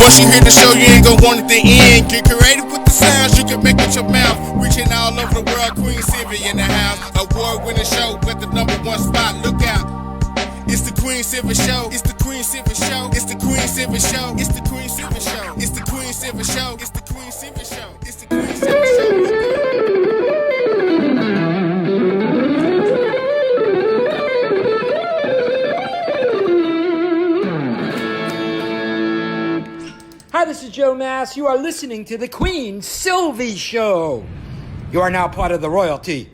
Once you hear the show, you ain't gon' want it to end. Get creative with the sounds you can make with your mouth. Reaching all over the world, Queen Silvy in the house. Award-winning show, got the #1 spot. Look out. It's the Queen Silvy Show. It's the Queen Silvy Show. It's the Queen Silvy Show. It's the Queen Silvy Show. It's the Queen Silvy Show. It's the Queen Silvy Show. It's the Queen Silvy Show. Hi, this is Joe Mass. You are listening to the Queen Silvy Show. You are now part of the royalty.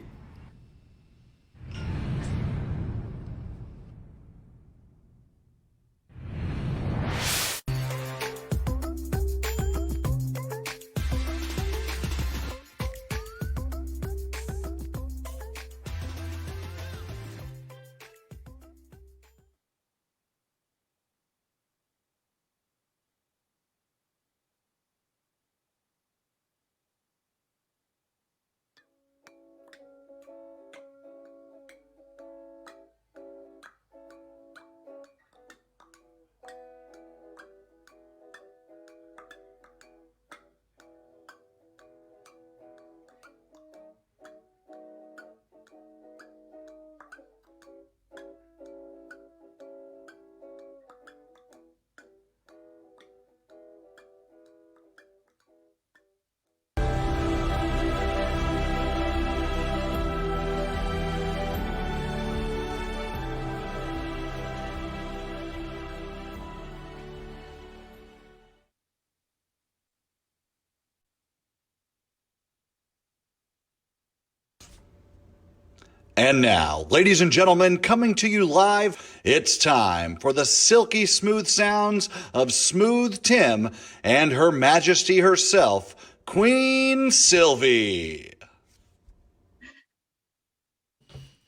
And now, ladies and gentlemen, coming to you live, it's time for the silky smooth sounds of Smooth Tim and Her Majesty herself, Queen Silvy.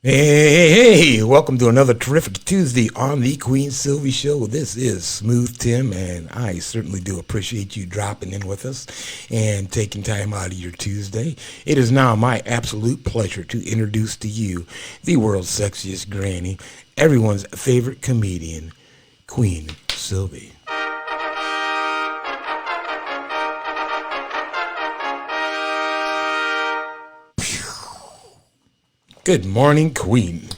Hey, welcome to another terrific Tuesday on the Queen Silvy Show. This is Smooth Tim, and I certainly do appreciate you dropping in with us and taking time out of your Tuesday. It is now my absolute pleasure to introduce to you the world's sexiest granny, everyone's favorite comedian, Queen Silvy. Good morning, Queen.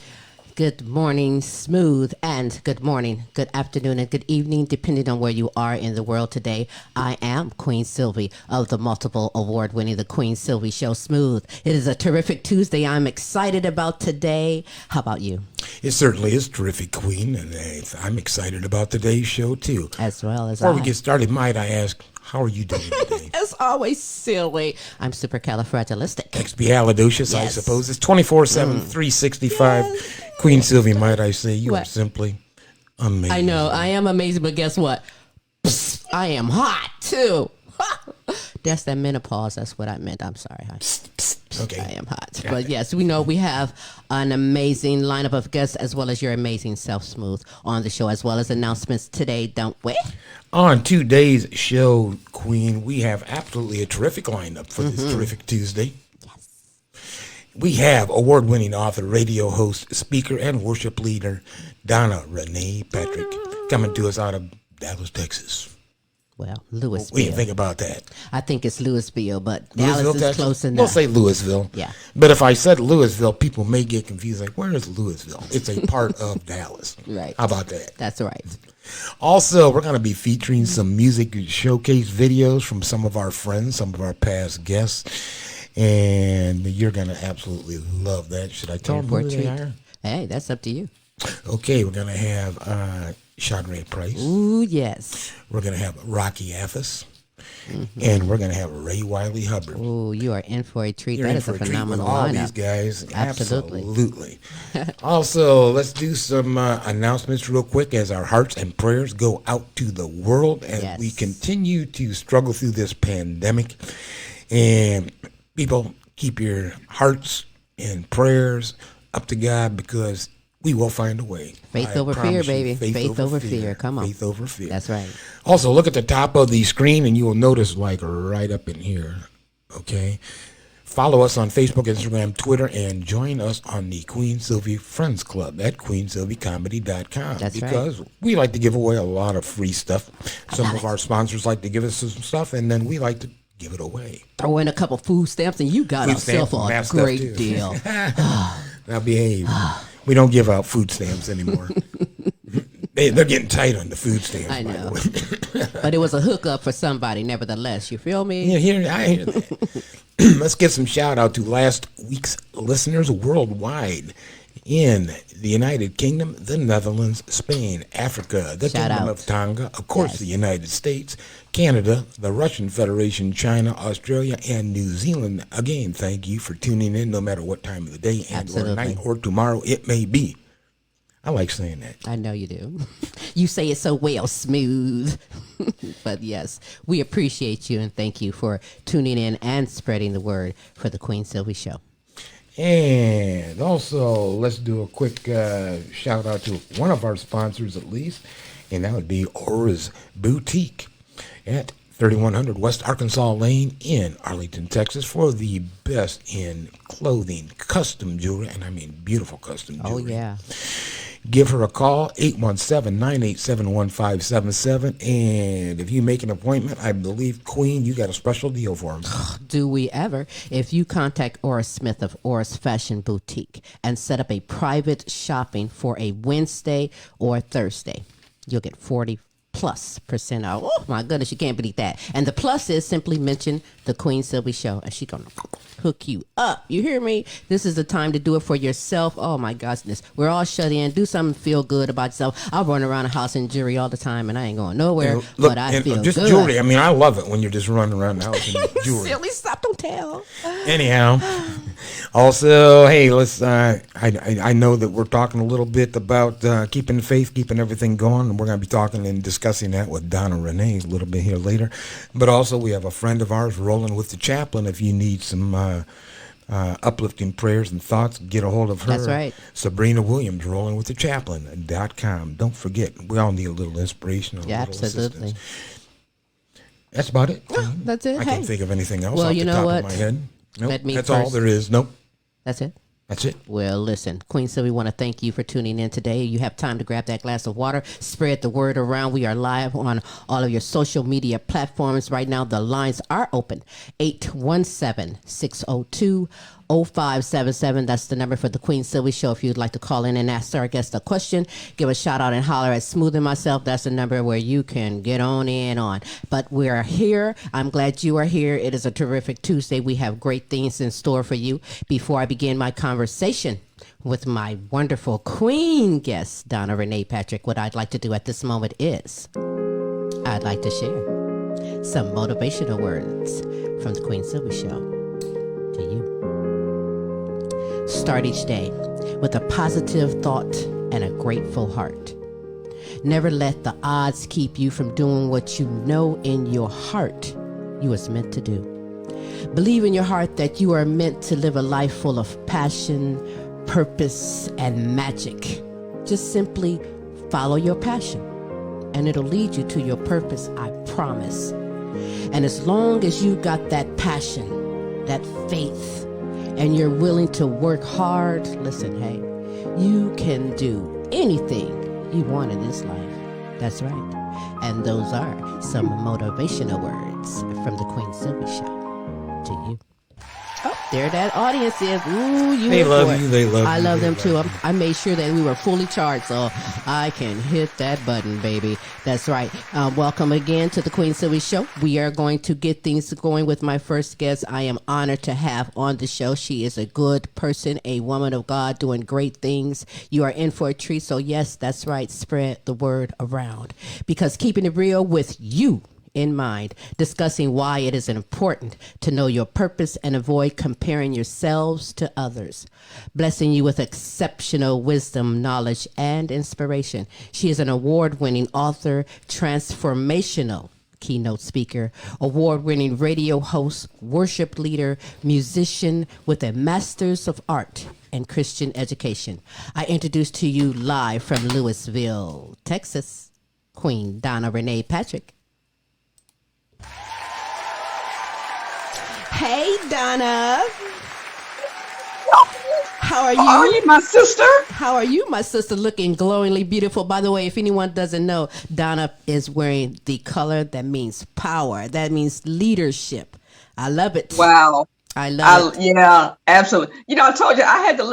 Good morning, Smooth, and good morning, good afternoon, and good evening, depending on where you are in the world today. I am Queen Silvy of the multiple award-winning The Queen Silvy Show, Smooth. It is a terrific Tuesday. I'm excited about today. How about you? It certainly is terrific, Queen, and I'm excited about today's show, too. As well as Before we get started, might I ask, how are you doing today? As always, silly. I'm supercalifragilistic. Expialidocious, yes. I suppose. It's 24/7, 365. Queen Silvy, might I say, you are simply amazing. I know, I am amazing, but guess what? Psst, I am hot, too. That's that menopause. That's what I meant. I'm sorry. Okay. I am hot. But yes, we know we have an amazing lineup of guests as well as your amazing self, Smooth, on the show, as well as announcements today, don't we? On today's show, Queen, we have absolutely a terrific lineup for this terrific Tuesday. Yes. We have award-winning author, radio host, speaker, and worship leader, Donna Renay Patrcick, coming to us out of Dallas, Texas. Well, Louisville. What do you think about that? I think it's Louisville, but Louisville, Dallas is Texas? close enough. We'll say Louisville. Yeah. But if I said Louisville, people may get confused. Like, where is Louisville? It's a part of Dallas. Right. How about that? That's right. Also, we're going to be featuring some music showcase videos from some of our friends, some of our past guests. And you're going to absolutely love that. Should I tell them who they are? Hey, that's up to you. Okay, we're going to have Shanree Price. Ooh, yes. We're going to have Rocky Athas. And we're going to have Wylie Hubbard. Ooh, you are in for a treat. You're that in is for a a treat phenomenal with all lineup. these guys. Absolutely. Absolutely. Also, let's do some announcements real quick as our hearts and prayers go out to the world as we continue to struggle through this pandemic. And people, keep your hearts and prayers up to God, because we will find a way. Faith over fear, baby. Faith over fear. Come on. Faith over fear. That's right. Also, look at the top of the screen, and you will notice, like, right up in here, okay, Follow us on Facebook, Instagram, Twitter, and join us on the Queen Silvy Friends Club at queensylvycomedy.com. That's because we like to give away a lot of free stuff. Some of our sponsors like to give us some stuff, and then we like to give it away. Throw in a couple food stamps, and you got yourself a great deal. Now behave. We don't give out food stamps anymore. They're getting tight on the food stamps. I know. By the way. But it was a hookup for somebody, nevertheless. You feel me? Yeah, I hear that. Let's give some shout out to last week's listeners worldwide in the United Kingdom, the Netherlands, Spain, Africa, the Kingdom of Tonga, of course, the United States, Canada, the Russian Federation, China, Australia, and New Zealand. Again, thank you for tuning in no matter what time of the day and or night or tomorrow it may be. I like saying that. I know you do. You say it so well, smooth. But yes, we appreciate you and thank you for tuning in and spreading the word for the Queen Silvy Show. And also, let's do a quick shout out to one of our sponsors at least, and that would be Aura's Boutique at 3100 West Arkansas Lane in Arlington, Texas, for the best in clothing, custom jewelry, and I mean beautiful custom jewelry. Oh, yeah. Give her a call, 817-987-1577. And if you make an appointment, I believe, Queen, you got a special deal for them. Do we ever? If you contact Aura Smith of Aura's Fashion Boutique and set up a private shopping for a Wednesday or Thursday, you'll get 40% off. Oh my goodness, you can't beat that. And the plus is simply mention the Queen Silvy Show and she's gonna hook you up. You hear me? This is the time to do it for yourself. Oh my goodness, we're all shut in. Do something, feel good about yourself. I run around the house in jewelry all the time and I ain't going nowhere. Look, but I feel just good. Jewelry. I mean, I love it when you're just running around the house in jewelry. Silly, stop, don't tell. Anyhow, also, hey, let's. I know that we're talking a little bit about keeping the faith, keeping everything going, and we're going to be talking and discussing that with Donna and Renay a little bit here later. But also, we have a friend of ours rolling with the chaplain. If you need some uplifting prayers and thoughts, get a hold of her. That's right. Sabrina Williams, rolling with the chaplain.com. Don't forget, we all need a little inspiration. Yeah, absolutely. Assistance. That's about it. That's it. I can't think of anything else well, off you the know top what? of my head. Nope, that's first. all there is. Nope. That's it. That's it. Well, listen, Queen Silvy, we want to thank you for tuning in today. You have time to grab that glass of water, spread the word around. We are live on all of your social media platforms right now. The lines are open. 817-602-0577. That's the number for the Queen Silvy Show. If you'd like to call in and ask our guest a question, give a shout out and holler at Smooth and myself. That's the number where you can get on in on. But we are here. I'm glad you are here. It is a terrific Tuesday. We have great things in store for you. Before I begin my conversation with my wonderful Queen guest, Donna Renay Patrcick, what I'd like to do at this moment is I'd like to share some motivational words from the Queen Silvy Show to you. Start each day with a positive thought and a grateful heart. Never let the odds keep you from doing what you know in your heart you was meant to do. Believe in your heart that you are meant to live a life full of passion, purpose, and magic. Just simply follow your passion, and it'll lead you to your purpose, I promise. And as long as you got that passion, that faith, and you're willing to work hard, listen, hey, you can do anything you want in this life. That's right. And those are some motivational words from the Queen Silvy Show to you. Oh, there that audience is. Ooh, you. They love you. They love you. I love them too. I made sure that we were fully charged, so I can hit that button, baby. That's right. Welcome again to the Queen Silvy Show. We are going to get things going with my first guest. I am honored to have on the show. She is a good person, a woman of God, doing great things. You are in for a treat. So yes, that's right. Spread the word around, because keeping it real with you in mind, discussing why it is important to know your purpose and avoid comparing yourselves to others. Blessing you with exceptional wisdom, knowledge, and inspiration. She is an award-winning author, transformational keynote speaker, award-winning radio host, worship leader, musician with a master's of art and Christian education. I introduce to you live from Louisville, Texas, Queen Donna Renay Patrcick. Hey, Donna. How are you? How are you, my sister? How are you, my sister? Looking glowingly beautiful. By the way, if anyone doesn't know, Donna is wearing the color that means power. That means leadership. I love it. Wow. I love it. Yeah, absolutely. You know, I told you I had to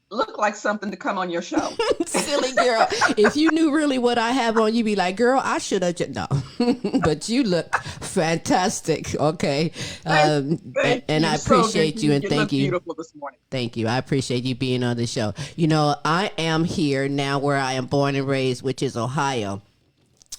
look like something to come on your show. Silly girl. If you knew really what I have on, you'd be like, girl, I should have just, no. But you look fantastic. Okay. And I appreciate you and thank you. Beautiful this morning. Thank you. I appreciate you being on the show. You know, I am here now where I am born and raised, which is Ohio.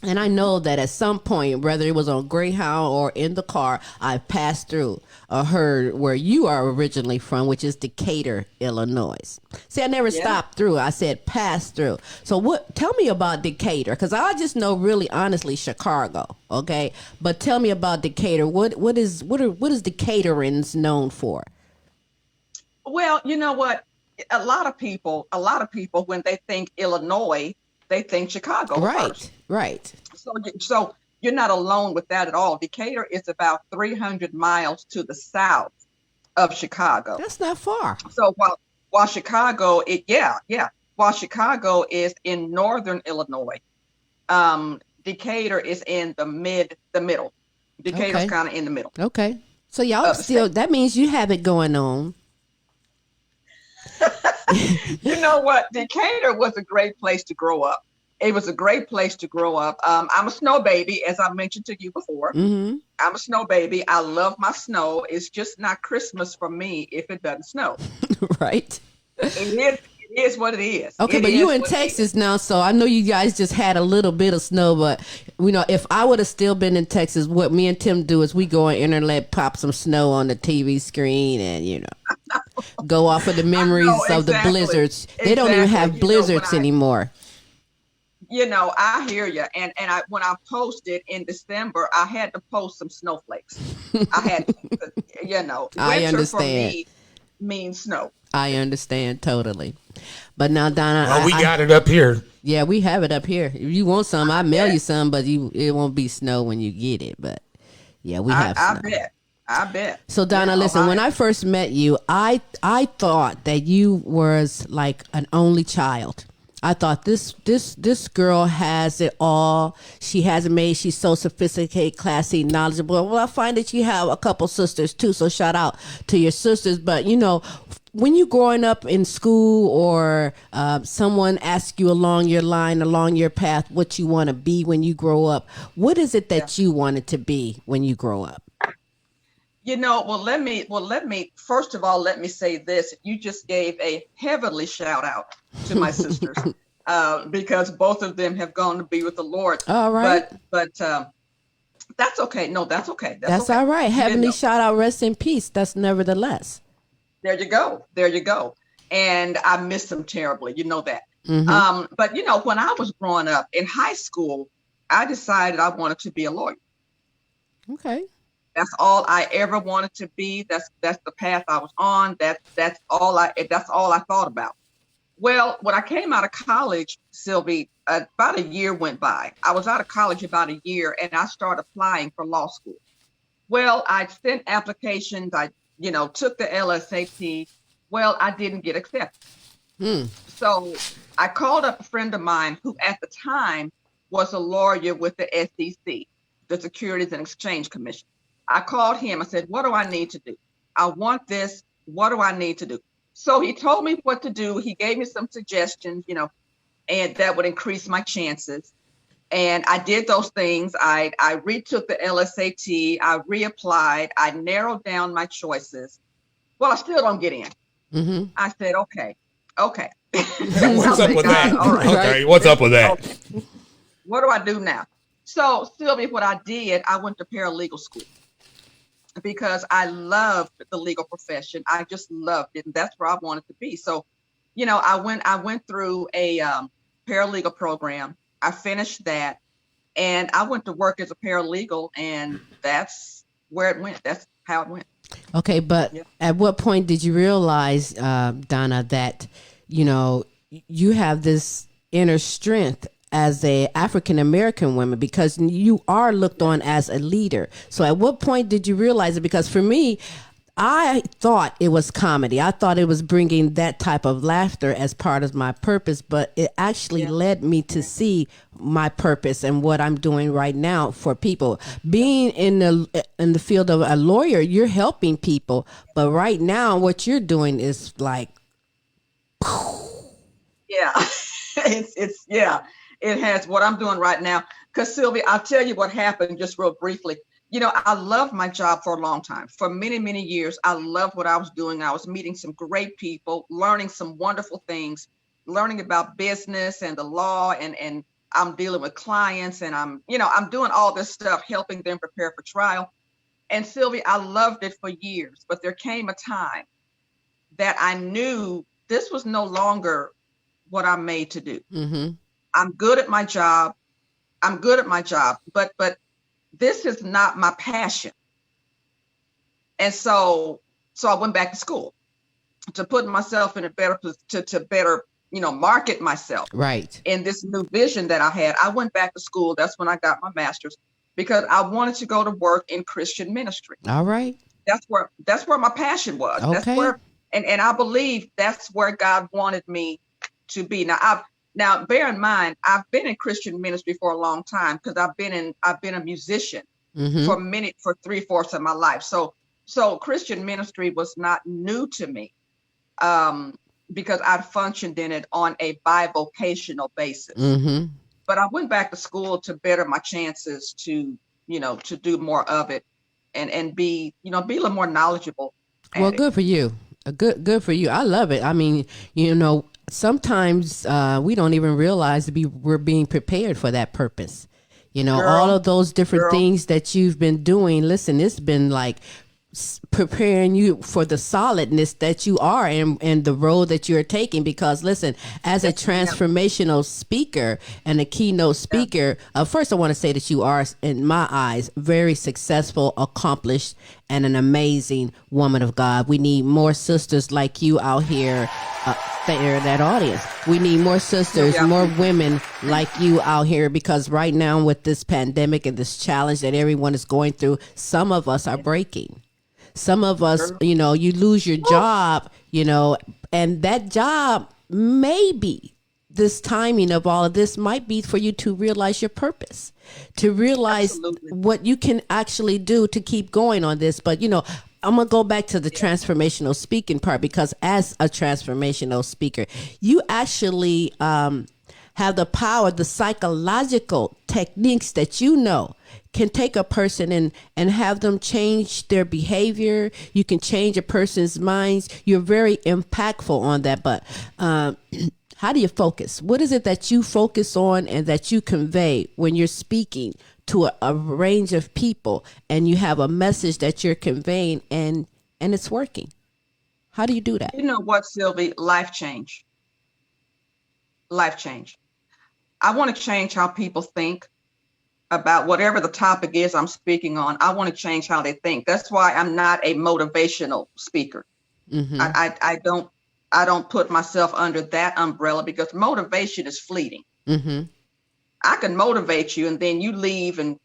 And I know that at some point, whether it was on Greyhound or in the car, I passed through or heard where you are originally from, which is Decatur, Illinois. See, I never stopped through. I said pass through. So tell me about Decatur, because I just know really honestly Chicago, okay? But tell me about Decatur. What is Decaturans known for? Well, you know what? A lot of people when they think Illinois, they think Chicago first. Right. So you're not alone with that at all. Decatur is about 300 miles to the south of Chicago. That's not far. So while Chicago, while Chicago is in northern Illinois, Decatur is in the middle. Decatur's kind of in the middle. Okay. So y'all still, that means you have it going on. You know what? Decatur was a great place to grow up. It was a great place to grow up. I'm a snow baby, as I mentioned to you before. Mm-hmm. I'm a snow baby. I love my snow. It's just not Christmas for me if it doesn't snow. Right. It is what it is. Okay, but you in Texas now, so I know you guys just had a little bit of snow, but you know, if I would have still been in Texas, what me and Tim do is we go on internet, pop some snow on the TV screen, and you know, go off of the memories of the blizzards. They don't even have blizzards anymore. You know, I hear you. And when I posted in December, I had to post some snowflakes. I had to, you know, I winter understand. For me means snow. I understand totally. But now, Donna, well, we got it up here. Yeah, we have it up here. If you want some, I'll mail you some, but it won't be snow when you get it. But yeah, we have snow. I bet. So Donna, listen, when I first met you, I thought that you was like an only child. I thought this girl has it all. She has it made. She's so sophisticated, classy, knowledgeable. Well, I find that you have a couple sisters too. So shout out to your sisters. But you know, when you growing up in school or someone asks you along your line, along your path, what you want to be when you grow up, what is it that you wanted to be when you grow up? You know, let me first of all, let me say this. You just gave a heavenly shout out to my sisters because both of them have gone to be with the Lord. All right. But that's okay. No, that's okay. That's okay. All right. Heavenly shout out, rest in peace. That's nevertheless. There you go. And I miss them terribly. You know that. Mm-hmm. But, you know, when I was growing up in high school, I decided I wanted to be a lawyer. Okay. That's all I ever wanted to be. That's the path I was on. That's all I thought about. Well, when I came out of college, Silvy, about a year went by. I was out of college about a year, and I started applying for law school. Well, I sent applications. I, took the LSAT. Well, I didn't get accepted. So I called up a friend of mine who at the time was a lawyer with the SEC, the Securities and Exchange Commission. I called him. I said, what do I need to do? I want this. What do I need to do? So he told me what to do. He gave me some suggestions, and that would increase my chances. And I did those things. I retook the LSAT. I reapplied. I narrowed down my choices. Well, I still don't get in. Mm-hmm. I said, okay. What's up with that? All right. Okay, what's up with that? Okay. What do I do now? So, Silvy, what I did, I went to paralegal school because I loved the legal profession. I just loved it, and that's where I wanted to be. So, I went through a paralegal program. I finished that, and I went to work as a paralegal, and that's where it went. That's how it went. Okay, but at what point did you realize, Donna, that, you have this inner strength as a African American woman, because you are looked on as a leader. So at what point did you realize it? Because for me, I thought it was comedy. I thought it was bringing that type of laughter as part of my purpose, but it actually led me to see my purpose and what I'm doing right now for people. Being in the field of a lawyer, you're helping people, but right now what you're doing is like, Yeah, it has what I'm doing right now. Because Sylvia, I'll tell you what happened just real briefly. You know, I loved my job for a long time. For many, many years, I loved what I was doing. I was meeting some great people, learning some wonderful things, learning about business and the law, and I'm dealing with clients, and I'm doing all this stuff, helping them prepare for trial. And Sylvia, I loved it for years, but there came a time that I knew this was no longer what I'm made to do. mm-hmm. I'm good at my job. But this is not my passion. And so I went back to school to put myself in a better to better, market myself. Right. In this new vision that I had. I went back to school. That's when I got my master's, because I wanted to go to work in Christian ministry. All right. That's where my passion was. Okay. That's where, and I believe that's where God wanted me to be. Now, bear in mind, I've been in Christian ministry for a long time, because I've been a musician Mm-hmm. for 3/4 of my life. So Christian ministry was not new to me, because I'd functioned in it on a bivocational basis. Mm-hmm. But I went back to school to better my chances to do more of it, and be a little more knowledgeable. Well, good for you. Good for you. I love it. I mean, sometimes we don't even realize we're being prepared for that purpose. All of those different things that you've been doing. Listen, it's been like preparing you for the solidness that you are and the road that you're taking. Because listen, as a transformational speaker and a keynote speaker, first I want to say that you are, in my eyes, very successful, accomplished, and an amazing woman of God. We need more sisters like you out here. There in that audience, we need more sisters, more women like you out here, because right now with this pandemic and this challenge that everyone is going through, some of us are breaking. Some of us, you lose your job, and that job, maybe this timing of all of this might be for you to realize your purpose, to realize what you can actually do to keep going on this. But, I'm going to go back to the transformational speaking part, because as a transformational speaker, you actually have the power, the psychological techniques that can take a person and have them change their behavior. You can change a person's minds. You're very impactful on that. But how do you focus? What is it that you focus on and that you convey when you're speaking to a range of people, and you have a message that you're conveying and it's working? How do you do that? You know what, Silvy? Life change. I want to change how people think about whatever the topic is I'm speaking on. I want to change how they think. That's why I'm not a motivational speaker. Mm-hmm. I don't put myself under that umbrella, because motivation is fleeting. Mm-hmm. I can motivate you and then you leave and,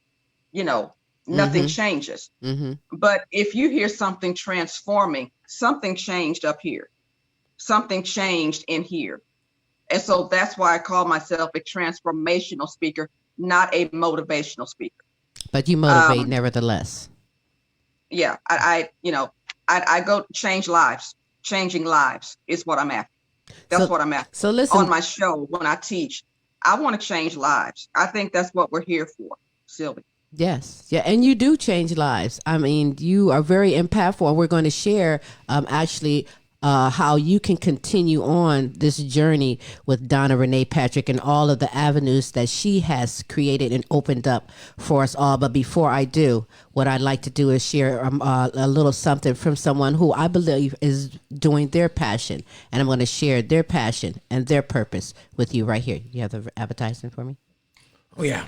nothing changes. Mm-hmm. But if you hear something transforming, something changed up here, something changed in here. And so that's why I call myself a transformational speaker, not a motivational speaker. But you motivate nevertheless. Yeah, I go change lives. Changing lives is what I'm after. That's what I'm after. So listen, on my show, when I teach, I want to change lives. I think that's what we're here for, Sylvie. Yes. Yeah. And you do change lives. I mean, you are very impactful. And we're going to share how you can continue on this journey with Donna Renay Patrcick and all of the avenues that she has created and opened up for us all. But before I do, what I'd like to do is share a little something from someone who I believe is doing their passion. And I'm going to share their passion and their purpose with you right here. You have the advertisement for me? Oh, yeah.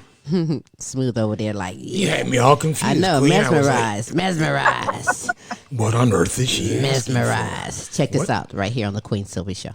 Smooth over there like, You had me all confused. I know, Queen. mesmerized. What on earth is she? Mesmerized. Check this out right here on the Queen Silvy Show.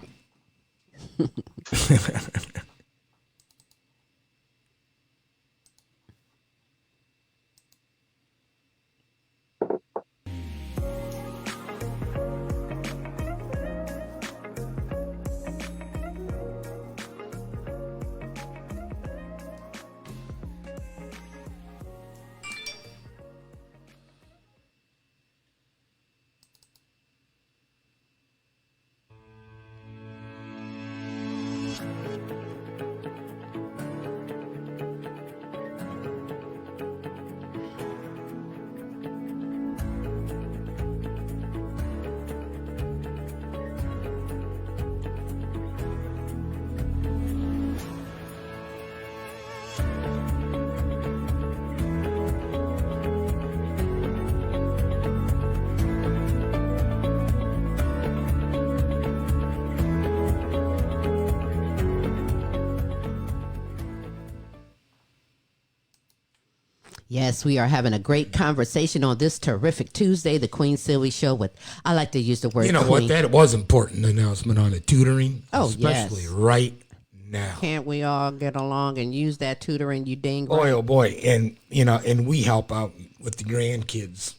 Yes, we are having a great conversation on this terrific Tuesday, the Queen Silvy Show with, I like to use the word You know queen. what? That was important announcement on the tutoring, Oh, especially yes. right now. Can't we all get along and use that tutoring, you dang Boy, right? oh boy, and and we help out with the grandkids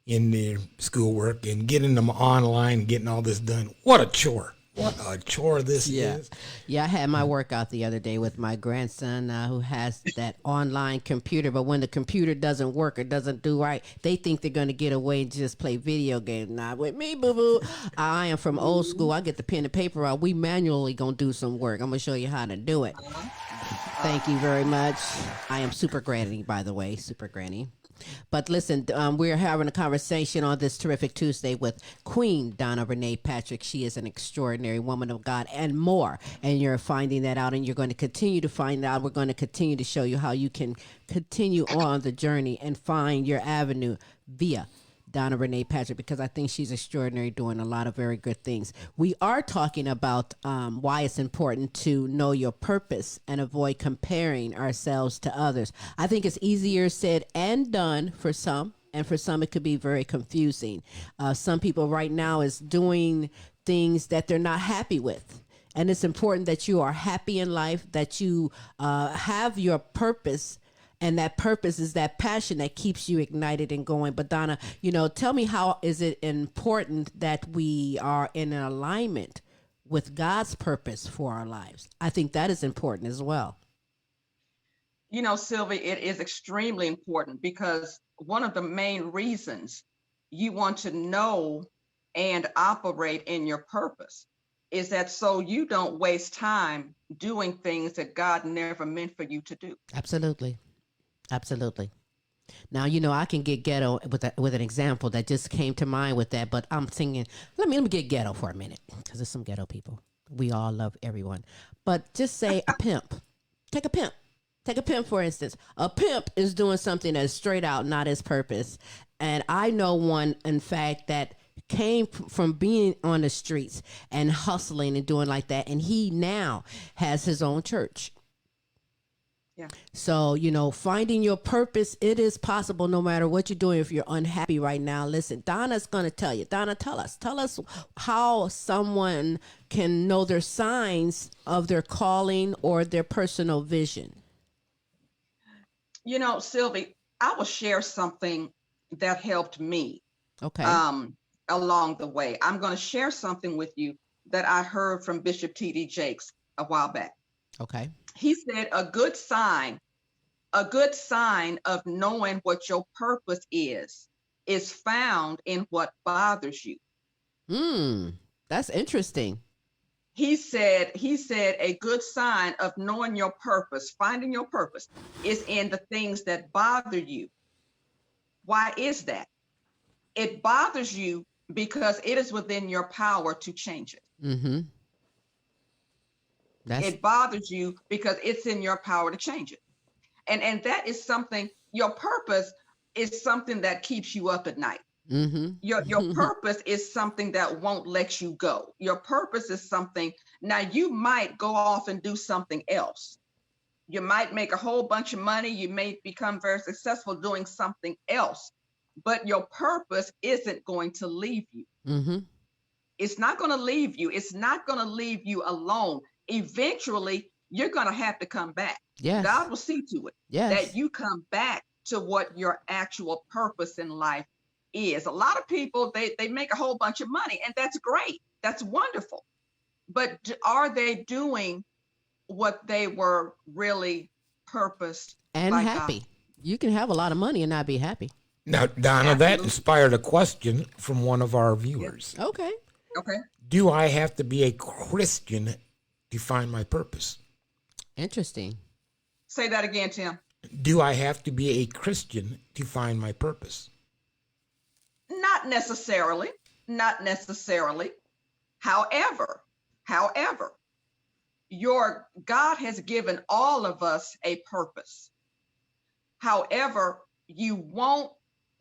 in their schoolwork and getting them online and getting all this done. What a chore! What a chore this is. Yeah, I had my workout the other day with my grandson who has that online computer, but when the computer doesn't work or doesn't do right, they think they're going to get away and just play video games. Not with me, boo-boo. I am from old school. I get the pen and paper out. We manually going to do some work. I'm going to show you how to do it. Thank you very much. I am Super Granny, by the way, Super Granny. But listen, we're having a conversation on this terrific Tuesday with Queen Donna Renay Patrcick. She is an extraordinary woman of God and more. And you're finding that out, and you're going to continue to find out. We're going to continue to show you how you can continue on the journey and find your avenue via Donna Renay Patrcick, because I think she's extraordinary, doing a lot of very good things. We are talking about why it's important to know your purpose and avoid comparing ourselves to others. I think it's easier said and done for some, and for some it could be very confusing. Some people right now is doing things that they're not happy with. And it's important that you are happy in life, that you have your purpose. And that purpose is that passion that keeps you ignited and going. But Donna, tell me, how is it important that we are in alignment with God's purpose for our lives? I think that is important as well. Silvy, it is extremely important, because one of the main reasons you want to know and operate in your purpose is that so you don't waste time doing things that God never meant for you to do. Absolutely. Absolutely. Now, I can get ghetto with an example that just came to mind with that, but I'm thinking, let me get ghetto for a minute, because there's some ghetto people. We all love everyone. But just say a pimp. Take a pimp. Take a pimp, for instance. A pimp is doing something that's straight out not his purpose. And I know one, in fact, that came from being on the streets and hustling and doing like that. And he now has his own church. Yeah. So, finding your purpose, it is possible no matter what you're doing. If you're unhappy right now, listen, Donna's going to tell you. Donna, tell us how someone can know their signs of their calling or their personal vision. Silvy, I will share something that helped me. Okay. Along the way. I'm going to share something with you that I heard from Bishop T.D. Jakes a while back. Okay. He said a good sign of knowing what your purpose is found in what bothers you. That's interesting. He said a good sign of knowing your purpose, finding your purpose, is in the things that bother you. Why is that? It bothers you because it is within your power to change it. Mm-hmm. It bothers you because it's in your power to change it. And that is something, your purpose is something that keeps you up at night. Mm-hmm. Your purpose is something that won't let you go. Your purpose is something, now you might go off and do something else. You might make a whole bunch of money. You may become very successful doing something else, but your purpose isn't going to leave you. Mm-hmm. It's not going to leave you. It's not going to leave you alone. Eventually, you're going to have to come back. Yes. God will see to it that you come back to what your actual purpose in life is. A lot of people, they make a whole bunch of money, and that's great. That's wonderful. But are they doing what they were really purposed and happy? God? You can have a lot of money and not be happy. Now, Donna, that inspired a question from one of our viewers. Okay. Do I have to be a Christian to find my purpose? Interesting. Say that again, Tim. Do I have to be a Christian to find my purpose? Not necessarily. However, your God has given all of us a purpose. However, you won't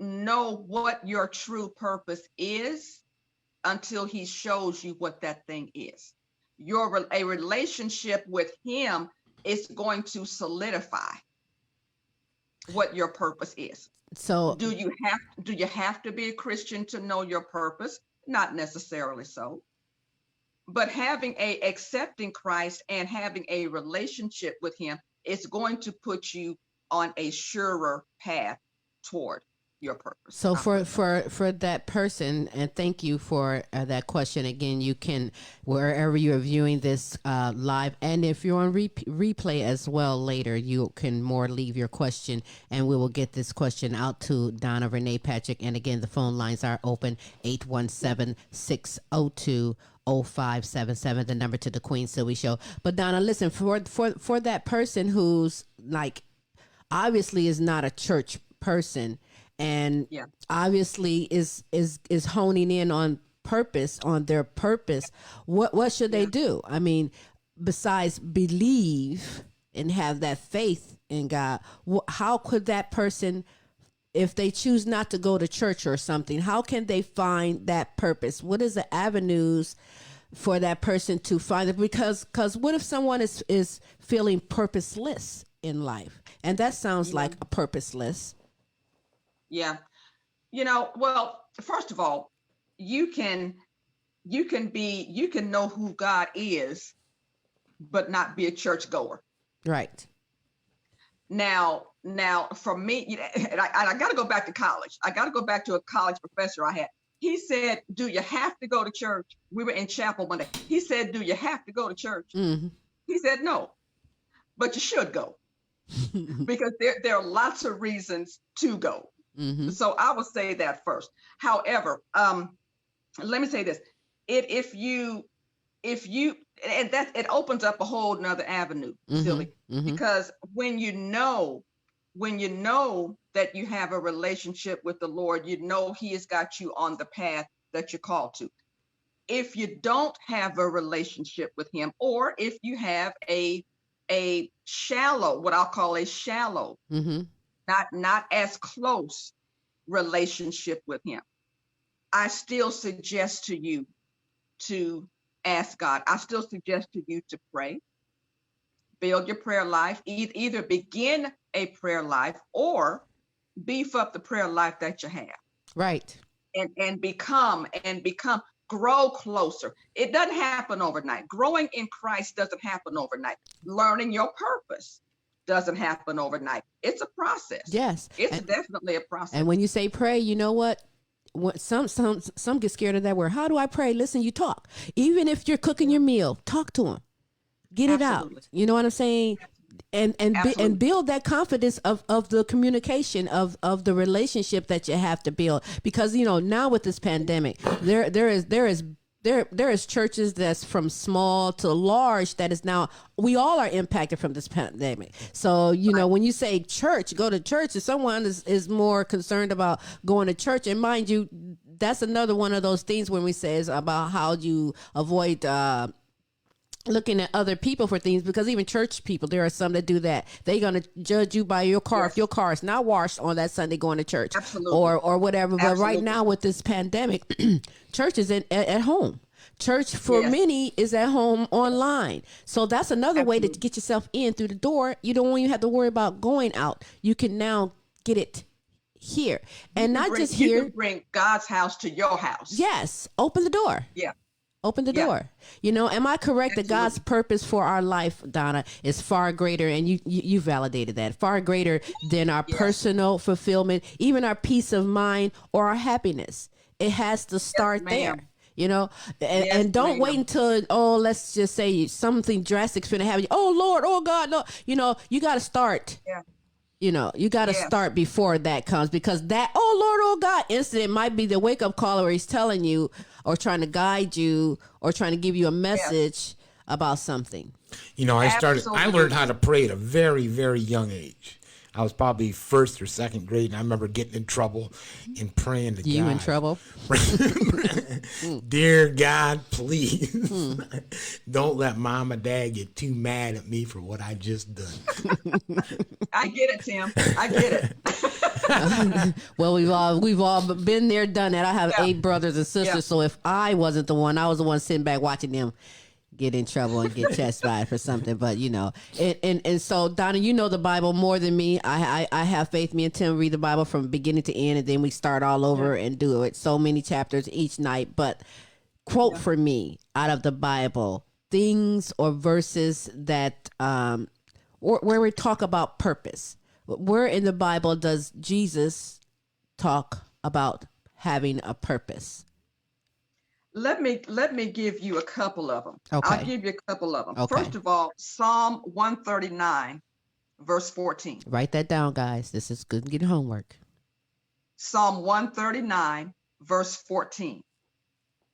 know what your true purpose is until he shows you what that thing is. A relationship with him is going to solidify what your purpose is. So Do you have to be a Christian to know your purpose? Not necessarily so. But accepting Christ and having a relationship with him is going to put you on a surer path toward your purpose. So for that person, and thank you for that question. Again, you can, wherever you're viewing this live, and if you're on replay as well later, you can leave your question, and we will get this question out to Donna, Renay, Patrcick. And again, the phone lines are open, 817-602-0577, the number to the Queen Silvy Show. But Donna, listen, for that person who's like, obviously is not a church person, and obviously is honing in on their purpose, what should they do? I mean, besides believe and have that faith in God, how could that person, if they choose not to go to church or something, how can they find that purpose? What is the avenues for that person to find it? Because what if someone is feeling purposeless in life? And that sounds like a purposeless. Yeah. Well, first of all, you can know who God is, but not be a churchgoer. Right. Now for me, and I got to go back to college. I got to go back to a college professor I had. He said, "Do you have to go to church?" We were in chapel one day. He said, "Do you have to go to church?" Mm-hmm. He said, "No, but you should go." Because there are lots of reasons to go. Mm-hmm. So I will say that first. However, let me say this: if you, and that it opens up a whole nother avenue, mm-hmm. Silvy, mm-hmm. because when you know that you have a relationship with the Lord, you know He has got you on the path that you're called to. If you don't have a relationship with Him, or if you have a shallow, what I'll call a shallow, mm-hmm. not as close relationship with Him, I still suggest to you to ask God. I still suggest to you to pray, build your prayer life, either begin a prayer life or beef up the prayer life that you have. Right. And become, grow closer. It doesn't happen overnight. Growing in Christ doesn't happen overnight. Learning your purpose doesn't happen overnight. It's a process. Yes. It's definitely a process. And when you say pray, you know what? Some get scared of that word. How do I pray? Listen, you talk. Even if you're cooking your meal, talk to Him. Get Absolutely. It out. You know what I'm saying? And build that confidence of the communication of the relationship that you have to build, because now with this pandemic, there is churches that's from small to large that is now, we all are impacted from this pandemic. So when you say church, go to church, if someone is more concerned about going to church, and mind you, that's another one of those things when we say is about how you avoid looking at other people for things, because even church people, there are some that do that. They're going to judge you by your car. Yes. If your car is not washed on that Sunday going to church. Absolutely. or whatever. Absolutely. But right now with this pandemic, church is at home. Church for many is at home online. So that's another way to get yourself in through the door. You don't even have to worry about going out. You can now get it here. And not just here. You can bring God's house to your house. Yes. Open the door. Yeah. Open the door. Am I correct that God's purpose for our life, Donna, is far greater, and you validated that, far greater than our personal fulfillment, even our peace of mind or our happiness? It has to start there. And don't wait until, let's just say something drastic's going to happen. Oh, Lord, oh, God, no. You got to start. Yeah. You got to start before that comes, because that, oh, Lord, oh, God incident might be the wake up call where He's telling you or trying to guide you or trying to give you a message about something. I learned how to pray at a very, very young age. I was probably first or second grade, and I remember getting in trouble and praying to God. You in trouble? Dear God, please don't let Mom and Dad get too mad at me for what I just done. I get it, Tim. I get it. Well, we've all been there, done that. I have 8 brothers and sisters, so if I wasn't the one, I was the one sitting back watching them get in trouble and get chastised for something. But and so Donna, you know the Bible more than me. I have faith. Me and Tim read the Bible from beginning to end, and then we start all over and do it so many chapters each night. But quote for me out of the Bible things or verses that where we talk about purpose. Where in the Bible does Jesus talk about having a purpose? Let me give you a couple of them. Okay. I'll give you a couple of them. Okay. First of all, Psalm 139, verse 14. Write that down, guys. This is good. Get homework. Psalm 139, verse 14.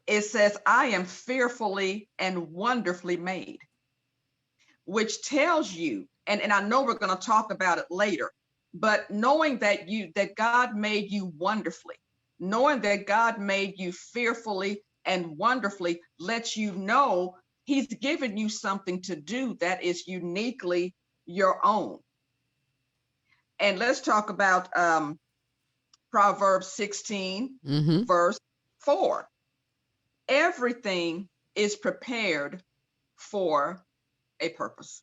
It says, I am fearfully and wonderfully made, which tells you, and I know we're going to talk about it later, but knowing that God made you wonderfully, knowing that God made you fearfully and wonderfully lets you know he's given you something to do that is uniquely your own. And let's talk about Proverbs 16, verse 4. Everything is prepared for a purpose.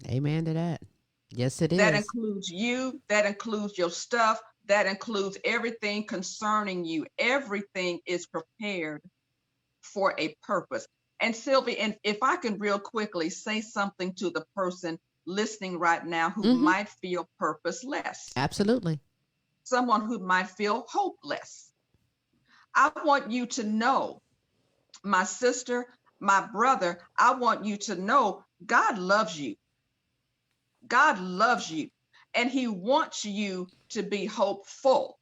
Amen to that. Yes, it is. That includes you. That includes your stuff. That includes everything concerning you. Everything is prepared for a purpose. And Silvy, and if I can real quickly say something to the person listening right now who might feel purposeless. Absolutely. Someone who might feel hopeless. I want you to know, my sister, my brother, I want you to know God loves you. God loves you, and he wants you to be hopeful.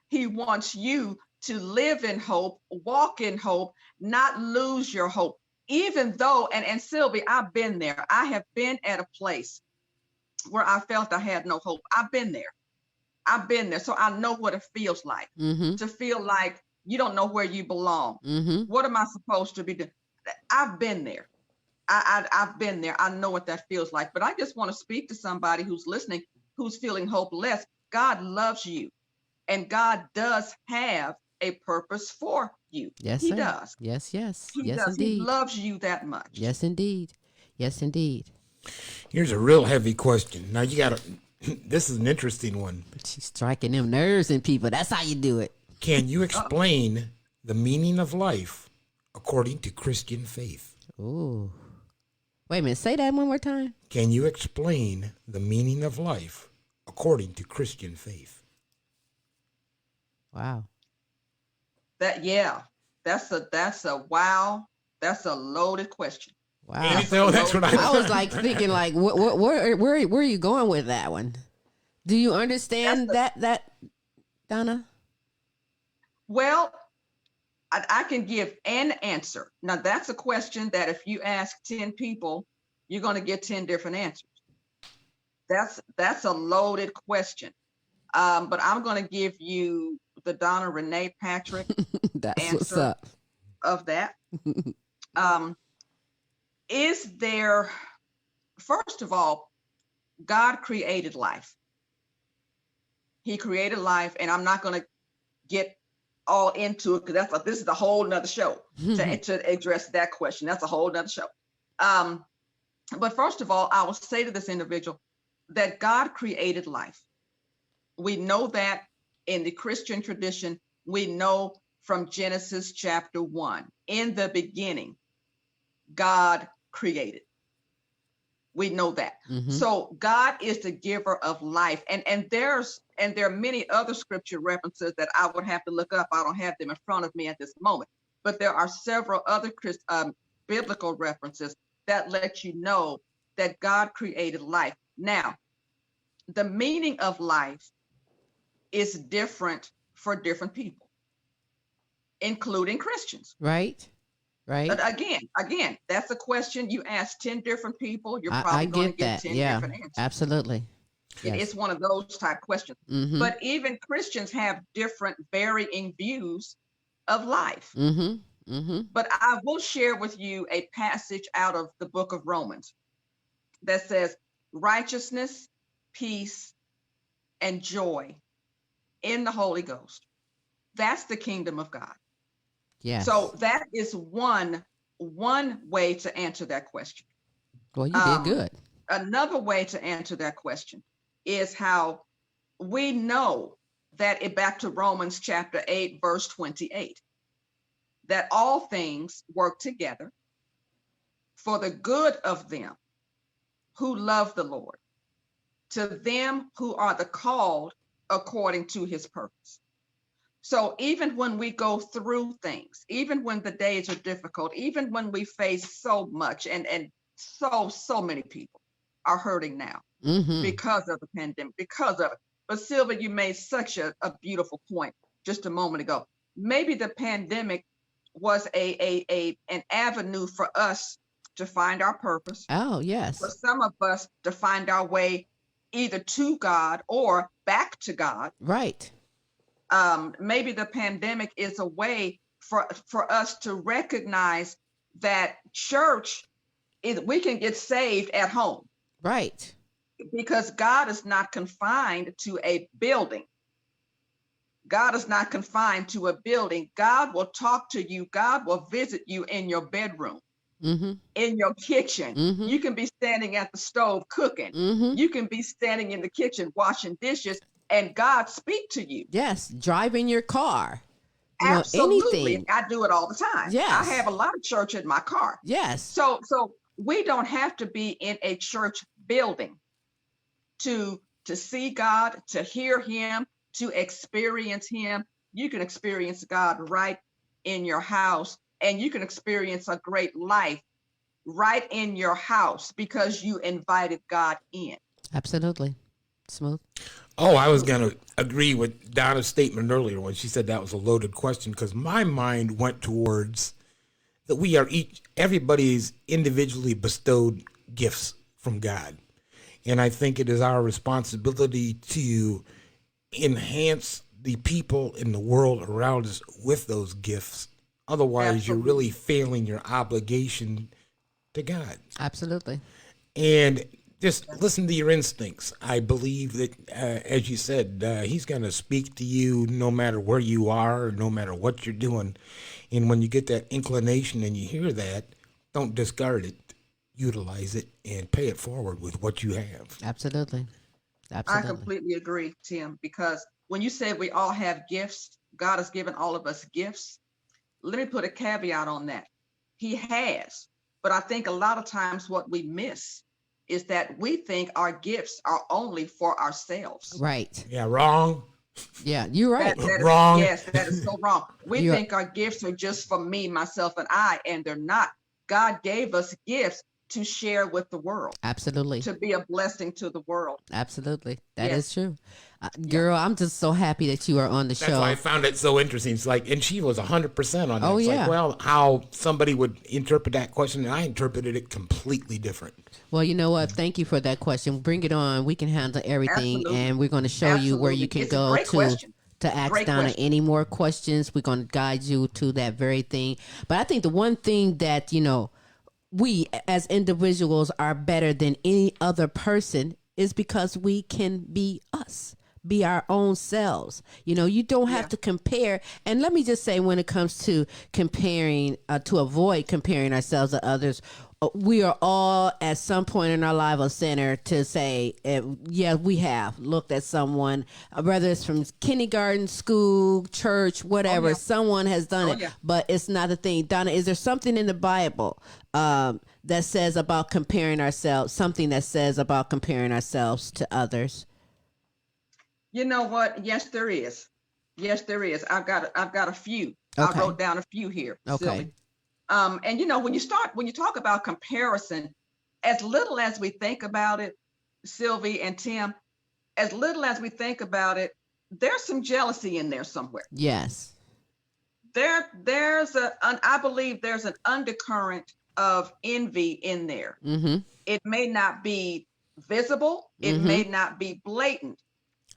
He wants you to live in hope, walk in hope, not lose your hope. Even though, and Silvy, I've been there. I have been at a place where I felt I had no hope. I've been there. So I know what it feels like to feel like you don't know where you belong. What am I supposed to be doing? I've been there. I've been there. I know what that feels like. But I just want to speak to somebody who's listening, who's feeling hopeless. God loves you, and God does have a purpose for you. Yes, he sir. does. Yes. He Yes, does. indeed. He loves you that much. Yes, indeed. Yes, indeed. Here's a real heavy question. Now you got to. This is an interesting one. But she's striking them nerves in people. That's how you do it. Can you explain the meaning of life according to Christian faith? Ooh. Wait a minute. Say that one more time. Can you explain the meaning of life according to Christian faith? Wow. That's a wow. That's a loaded question. Wow. That's what I was like thinking, like, where are you going with that one? Do you understand that, Donna? Well, I can give an answer. Now, that's a question that if you ask 10 people, you're going to get 10 different answers. That's a loaded question. But I'm going to give you the Donna Renay Patrcick That's answer what's up. of that. Is there, first of all, God created life. He created life, and I'm not going to get all into it because this is a whole nother show to address that question. That's a whole nother show. But first of all, I will say to this individual that God created life. We know that in the Christian tradition. We know from Genesis chapter 1. In the beginning, God created. We know that. So God is the giver of life. And there are many other scripture references that I would have to look up. I don't have them in front of me at this moment. But there are several other biblical references that let you know that God created life. Now, the meaning of life is different for different people, including Christians. Right. But again, that's a question you ask 10 different people. You're probably going to get 10 different answers. Absolutely. It's one of those type questions. But even Christians have different varying views of life. But I will share with you a passage out of the book of Romans that says righteousness, peace, and joy in the Holy Ghost. That's the kingdom of God. Yeah. So that is one one way to answer that question. Well, you did good. Another way to answer that question is how we know that back to Romans chapter 8, verse 28, that all things work together for the good of them who love the Lord, to them who are the called according to his purpose. So even when we go through things, even when the days are difficult, even when we face so much, and so many people are hurting now because of the pandemic, because of it. But Silvy, you made such a beautiful point just a moment ago. Maybe the pandemic was an avenue for us to find our purpose. Oh, yes. For some of us to find our way either to God or back to God. Right. Maybe the pandemic is a way for us to recognize that church we can get saved at home. Right. Because God is not confined to a building. God is not confined to a building. God will talk to you. God will visit you in your bedroom, in your kitchen. You can be standing at the stove cooking. You can be standing in the kitchen washing dishes, and God speak to you. Yes, driving your car. Absolutely. Anything. I do it all the time. Yes. I have a lot of church in my car. Yes. So we don't have to be in a church building to see God, to hear him, to experience him. You can experience God right in your house, and you can experience a great life right in your house because you invited God in. Absolutely. Smooth. Oh, I was going to agree with Donna's statement earlier when she said that was a loaded question, because my mind went towards that we are everybody's individually bestowed gifts from God. And I think it is our responsibility to enhance the people in the world around us with those gifts. Otherwise, Absolutely. You're really failing your obligation to God. Absolutely. And just listen to your instincts. I believe that, as you said, he's going to speak to you no matter where you are, no matter what you're doing. And when you get that inclination and you hear that, don't discard it. Utilize it and pay it forward with what you have. Absolutely. I Absolutely. completely agree, Tim, because when you say we all have gifts, God has given all of us gifts. Let me put a caveat on that. He has, but I think a lot of times what we miss is that we think our gifts are only for ourselves. Right. Yeah, wrong. Yeah, you're right. That is, Wrong. yes, that is so wrong. We think our gifts are just for me, myself, and I, and they're not. God gave us gifts to share with the world. Absolutely. To be a blessing to the world. Absolutely. That Yes. is true. Girl, I'm just so happy that you are on the That's show. why I found it so interesting. It's like, and she was 100% on that. Oh, It's yeah. like, well, how somebody would interpret that question, and I interpreted it completely different. Well, you know what? Thank you for that question. Bring it on. We can handle everything, Absolutely. and we're going to show you where you can It's a go great question. to ask Great Donna question. any more questions. We're going to guide you to that very thing. But I think the one thing that, we as individuals are better than any other person is because we can be us, be our own selves. You don't have to compare. And let me just say, when it comes to comparing, to avoid comparing ourselves to others, we are all at some point in our life a sinner to say, we have looked at someone, whether it's from kindergarten, school, church, whatever, someone has done it, but it's not a thing. Donna, is there something in the Bible that says about comparing ourselves, something that says about comparing ourselves to others? You know what? Yes, there is. Yes, there is. I've got a few. Okay. I wrote down a few here. Okay. Silvy. And when you talk about comparison, as little as we think about it, Silvy and Tim, as little as we think about it, there's some jealousy in there somewhere. Yes. I believe there's an undercurrent of envy in there. Mm-hmm. It may not be visible. It may not be blatant,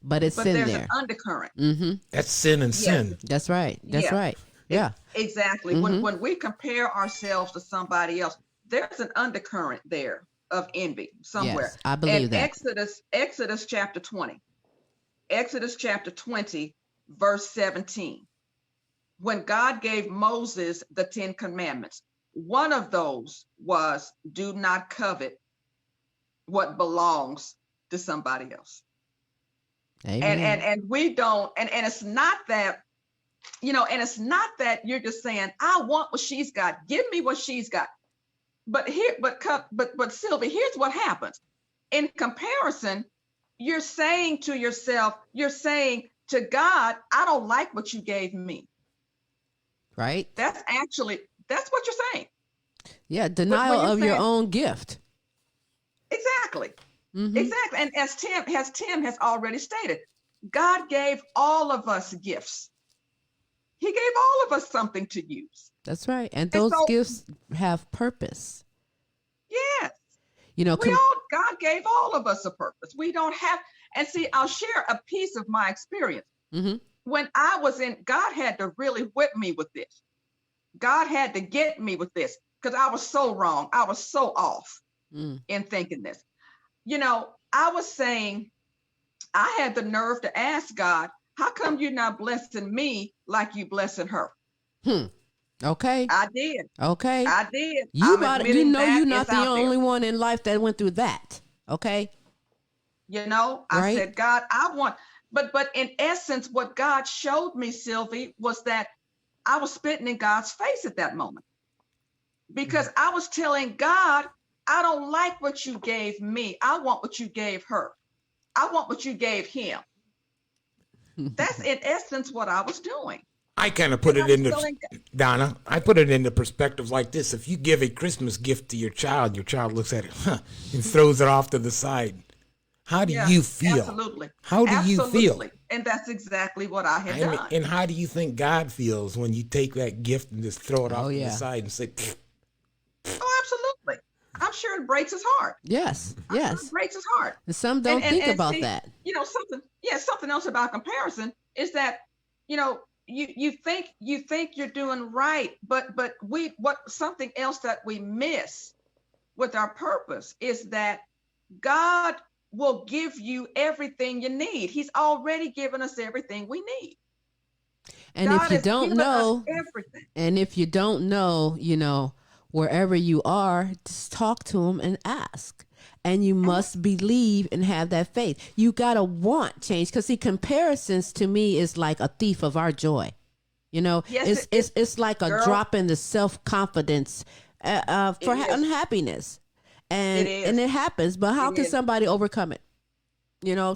but there's in there. an undercurrent. Mm-hmm. That's sin and sin. That's right. That's Yeah. right. Yeah. Exactly. When we compare ourselves to somebody else, there's an undercurrent there of envy somewhere. Yes, I believe and that. Exodus chapter 20. Exodus chapter 20, verse 17. When God gave Moses the 10 commandments, one of those was do not covet what belongs to somebody else. Amen. And we don't, and it's not that, and it's not that you're just saying, I want what she's got, give me what she's got. But Silvy, here's what happens. In comparison, you're saying to yourself, you're saying to God, I don't like what you gave me. Right. That's what you're saying. Yeah. Denial of your own gift. Exactly. Mm-hmm. Exactly. And as Tim has already stated, God gave all of us gifts. He gave all of us something to use. That's right. And those gifts have purpose. Yes. God gave all of us a purpose. We don't have, and see, I'll share a piece of my experience. Mm-hmm. When I was God had to really whip me with this. God had to get me with this because I was so wrong. I was so off in thinking this. I was saying, I had the nerve to ask God, how come you're not blessing me like you blessing her? Okay. I did. Okay. I did. You're not the only one in life that went through that. Okay. I said, God, I want, but in essence, what God showed me, Silvy, was that I was spitting in God's face at that moment because I was telling God, I don't like what you gave me. I want what you gave her. I want what you gave him. That's in essence what I was doing. I kind of put it into, Donna, I put it into perspective like this. If you give a Christmas gift to your child looks at it and throws it off to the side. How do you feel? Absolutely. How do you feel? And that's exactly what I had done. And how do you think God feels when you take that gift and just throw it off to the side and say, Oh, absolutely. I'm sure it breaks his heart. Yes. Sure it breaks his heart. And some don't think about that. Something else about comparison is that, you think you're doing right, but something else that we miss with our purpose is that God will give you everything you need. He's already given us everything we need. And if you don't know, wherever you are, just talk to him and ask. And you must believe and have that faith. You got to want change. Because, see, comparisons to me is like a thief of our joy. Yes, it's like a drop in the self-confidence for unhappiness. And it happens. But how can somebody overcome it?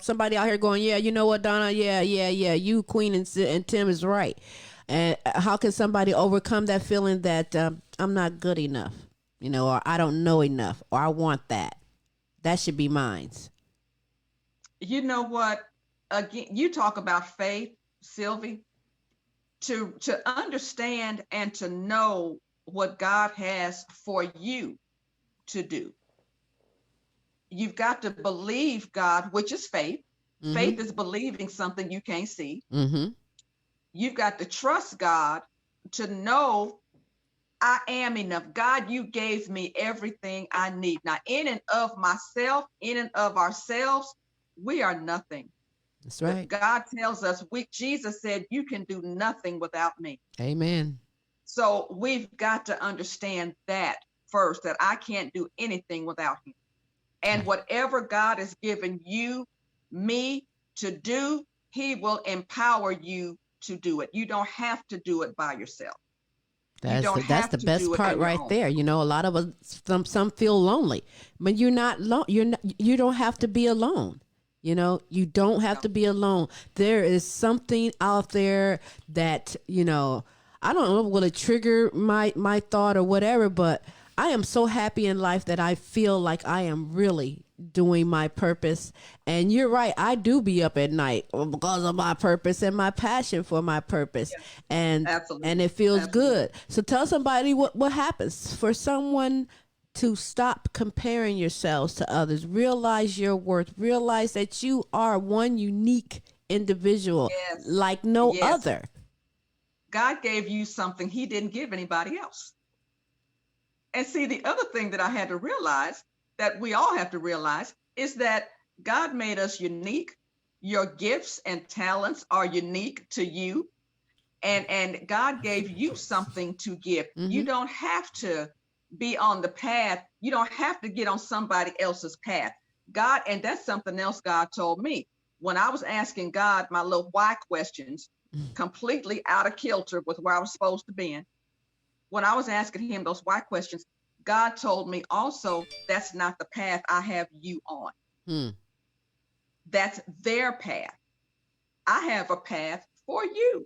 Somebody out here going, yeah, you know what, Donna? Yeah. You, Queen, and Tim is right. And how can somebody overcome that feeling that I'm not good enough, or I don't know enough, or I want that? That should be mine. You know what? Again, you talk about faith, Silvy. To understand and to know what God has for you to do, you've got to believe God, which is faith. Mm-hmm. Faith is believing something you can't see. Mm-hmm. You've got to trust God to know I am enough. God, you gave me everything I need. Now, in and of myself, in and of ourselves, we are nothing. That's right. But God tells us, Jesus said, you can do nothing without me. Amen. So we've got to understand that first, that I can't do anything without him. And whatever God has given you, me to do, he will empower you to do it. You don't have to do it by yourself. That's the best part right there. A lot of us, some feel lonely, but you're not you don't have to be alone. You don't have to be alone. There is something out there that, I don't know, will it trigger my thought or whatever, but I am so happy in life that I feel like I am really doing my purpose. And you're right, I do be up at night because of my purpose and my passion for my purpose. Yeah, and it feels good. So tell somebody what happens for someone to stop comparing yourselves to others. Realize your worth. Realize that you are one unique individual like no other. God gave you something he didn't give anybody else. And see, the other thing that I had to realize, that we all have to realize, is that God made us unique. Your gifts and talents are unique to you. and God gave you something to give. You don't have to be on the path. You don't have to get on somebody else's path. God, and that's something else God told me. When I was asking God my little why questions, completely out of kilter with where I was supposed to be in, when I was asking him those why questions, God told me also, that's not the path I have you on. That's their path. I have a path for you.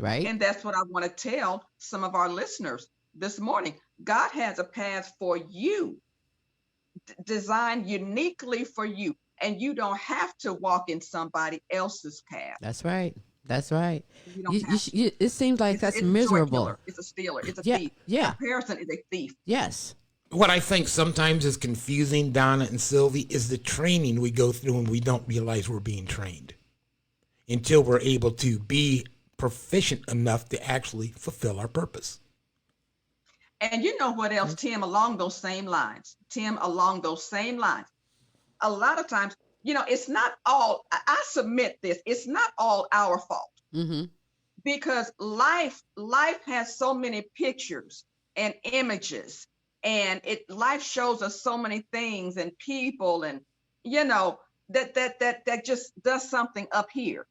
Right. And that's what I want to tell some of our listeners this morning. God has a path for you, designed uniquely for you. And you don't have to walk in somebody else's path. That's right. That's right. You don't have to. It seems like that's it's miserable. A joy killer. It's a stealer. It's a thief. Yeah. Comparison is a thief. Yes. What I think sometimes is confusing, Donna and Silvy, is the training we go through and we don't realize we're being trained until we're able to be proficient enough to actually fulfill our purpose. And you know what else, Tim, along those same lines, a lot of times, it's not all, I submit this, it's not all our fault. Because life has so many pictures and images, and life shows us so many things and people, and that just does something up here.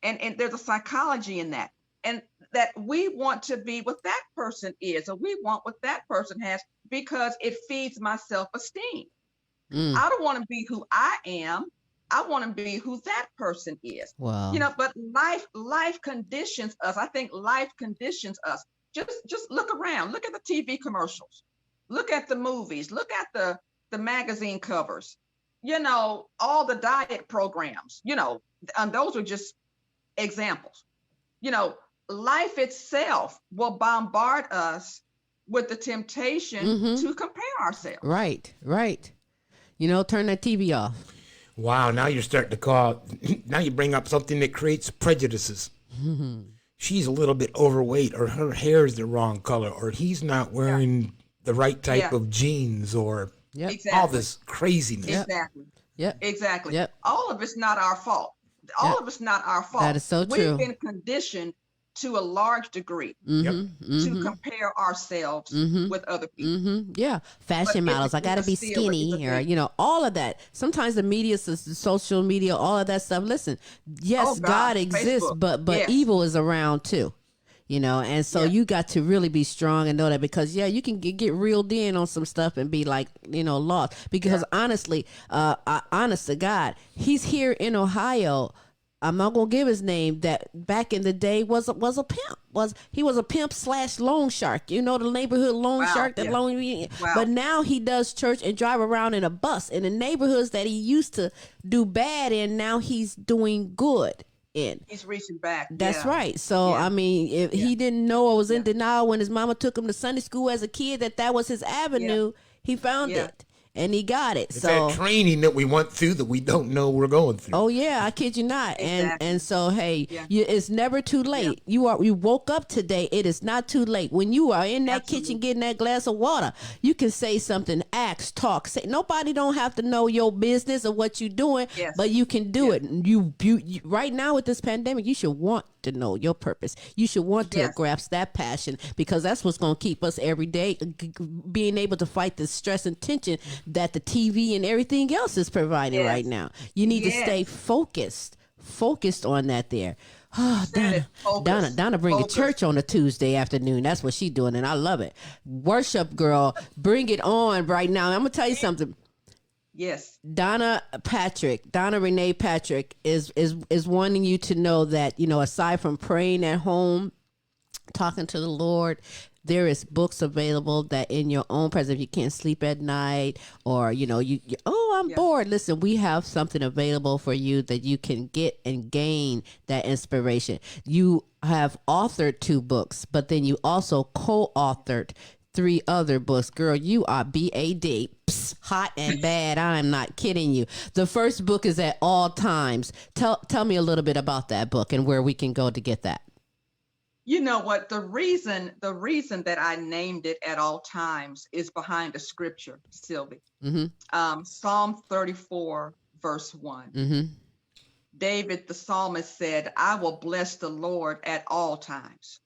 And there's a psychology in that. And that we want to be what that person is, or we want what that person has, because it feeds my self-esteem. I don't want to be who I am. I want to be who that person is. Wow. But life conditions us. I think life conditions us. Just look around. Look at the TV commercials. Look at the movies. Look at the magazine covers. All the diet programs. And those are just examples. Life itself will bombard us with the temptation to compare ourselves. Right. Turn that TV off. Wow, now you're starting to now you bring up something that creates prejudices. She's a little bit overweight, or her hair is the wrong color, or he's not wearing the right type of jeans, or all this craziness. Exactly. Exactly. Yep. All of it's not our fault. All of it's not our fault. That is so true. We've been conditioned to a large degree to compare ourselves with other people. Yeah. Fashion models. I got to be skinny, or, all of that. Sometimes the media, the social media, all of that stuff. Listen, yes, God exists, Facebook. but evil is around too. And so you got to really be strong and know that, because you can get reeled in on some stuff and be like, lost, because honestly, honest to God, he's here in Ohio. I'm not gonna give his name. That back in the day was a pimp. He was a pimp / loan shark. The neighborhood loan shark. That loan. But now he does church and drive around in a bus in the neighborhoods that he used to do bad in. Now he's doing good in. He's reaching back. That's right. So I mean, if he didn't know or was in denial when his mama took him to Sunday school as a kid, that was his avenue, he found it. And he got it. It's that training that we went through that we don't know we're going through. Oh yeah, I kid you not. Exactly. And so hey, it's never too late. You woke up today. It is not too late. When you are in that kitchen getting that glass of water, you can say something, ask, talk. Say, nobody don't have to know your business or what you're doing, but you can do it. You right now with this pandemic, you should want to know your purpose. You should want to grasp that passion, because that's what's going to keep us every day being able to fight the stress and tension that the TV and everything else is providing right now. You need to stay focused on that there. Oh, Donna bring church on a Tuesday afternoon. That's what she's doing, and I love it. Worship, girl, bring it on right now. I'm gonna tell you something. Yes. Donna Renay Patrcick is wanting you to know that, aside from praying at home, talking to the Lord, there is books available that in your own presence, if you can't sleep at night, or, I'm bored. Listen, we have something available for you that you can get and gain that inspiration. You have authored 2 books, but then you also co-authored 3 other books. Girl, you are BAD. Hot and bad. I'm not kidding you. The first book is At All Times. Tell me a little bit about that book and where we can go to get that. You know what? The reason that I named it At All Times is behind a scripture, Silvy. Psalm 34, verse 1. David, the psalmist, said, I will bless the Lord at all times.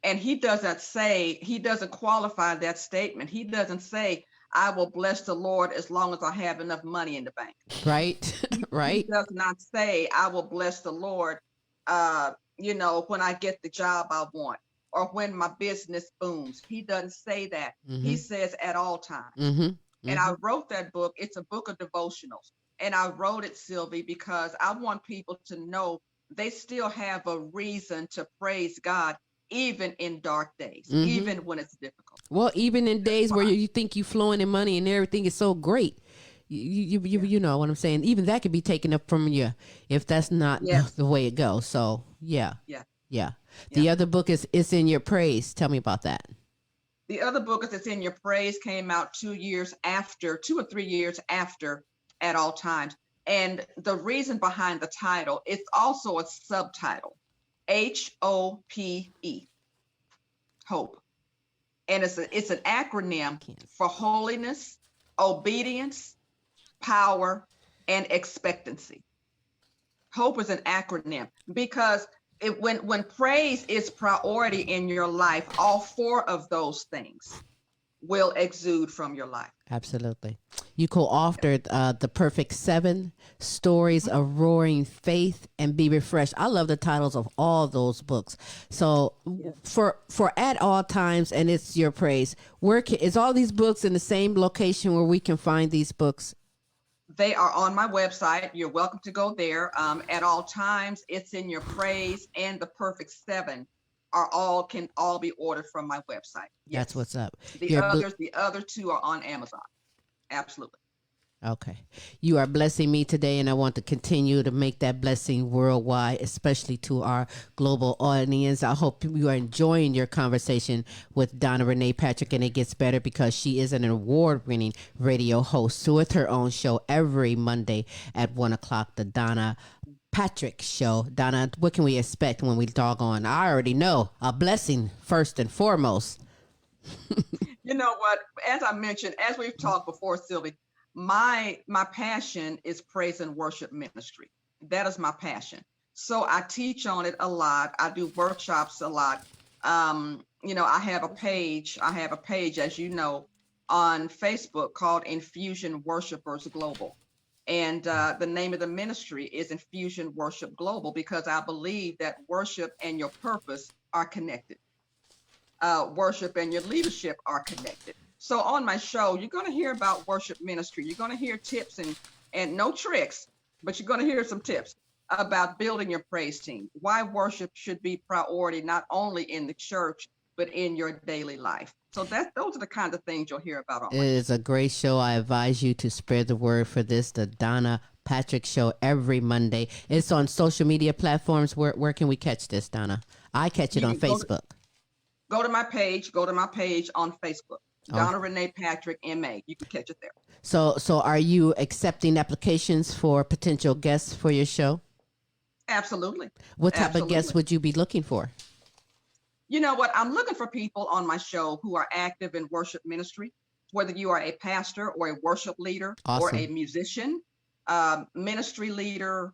And he doesn't qualify that statement. He doesn't say, I will bless the Lord as long as I have enough money in the bank. Right. Right. He does not say, I will bless the Lord, when I get the job I want or when my business booms. He doesn't say that. He says at all times. And I wrote that book. It's a book of devotionals. And I wrote it, Silvy, because I want people to know they still have a reason to praise God, even in dark days, even when it's difficult. Well, even in days where you think you're flowing in money and everything is so great, you know what I'm saying? Even that could be taken up from you if that's not the way it goes. So, yeah. The other book is It's in Your Praise. Tell me about that. The other book is It's in Your Praise came out 2 or 3 years after At All Times. And the reason behind the title, it's also a subtitle, HOPE, hope. And it's an acronym for holiness, obedience, power, and expectancy. Hope is an acronym because when praise is priority in your life, all four of those things will exude from your life. Absolutely. You co-authored The Perfect 7, Stories of Roaring Faith and Be Refreshed. I love the titles of all those books. So for At All Times and It's Your Praise, is all these books in the same location where we can find these books? They are on my website. You're welcome to go there. At All Times, It's in Your Praise, and The Perfect 7 can all be ordered from my website. Yes. That's what's up. The other two are on Amazon. Absolutely. Okay. You are blessing me today, and I want to continue to make that blessing worldwide, especially to our global audience. I hope you are enjoying your conversation with Donna Renay Patrcick, and it gets better because she is an award-winning radio host with her own show every Monday at 1 o'clock, the Donna Patrcick Show. Donna, what can we expect when we dog on? I already know a blessing first and foremost. You know what? As I mentioned, as we've talked before, Silvy, my passion is praise and worship ministry. That is my passion. So I teach on it a lot. I do workshops a lot. I have a page, as you know, on Facebook called Infusion Worshipers Global. And the name of the ministry is Infusion Worship Global because I believe that worship and your purpose are connected. Worship and your leadership are connected. So on my show, you're going to hear about worship ministry. You're going to hear tips and no tricks, but you're going to hear some tips about building your praise team, why worship should be priority, not only in the church, but in your daily life. So those are the kinds of things you'll hear about on my show. It is a great show. I advise you to spread the word for this, the Donna Patrcick Show every Monday. It's on social media platforms. Where can we catch this, Donna? I catch it on Facebook. Go to my page on Facebook. Donna Renay Patrcick, MA. You can catch it there. So are you accepting applications for potential guests for your show? Absolutely. What type of guests would you be looking for? You know what? I'm looking for people on my show who are active in worship ministry, whether you are a pastor or a worship leader or a musician, ministry leader,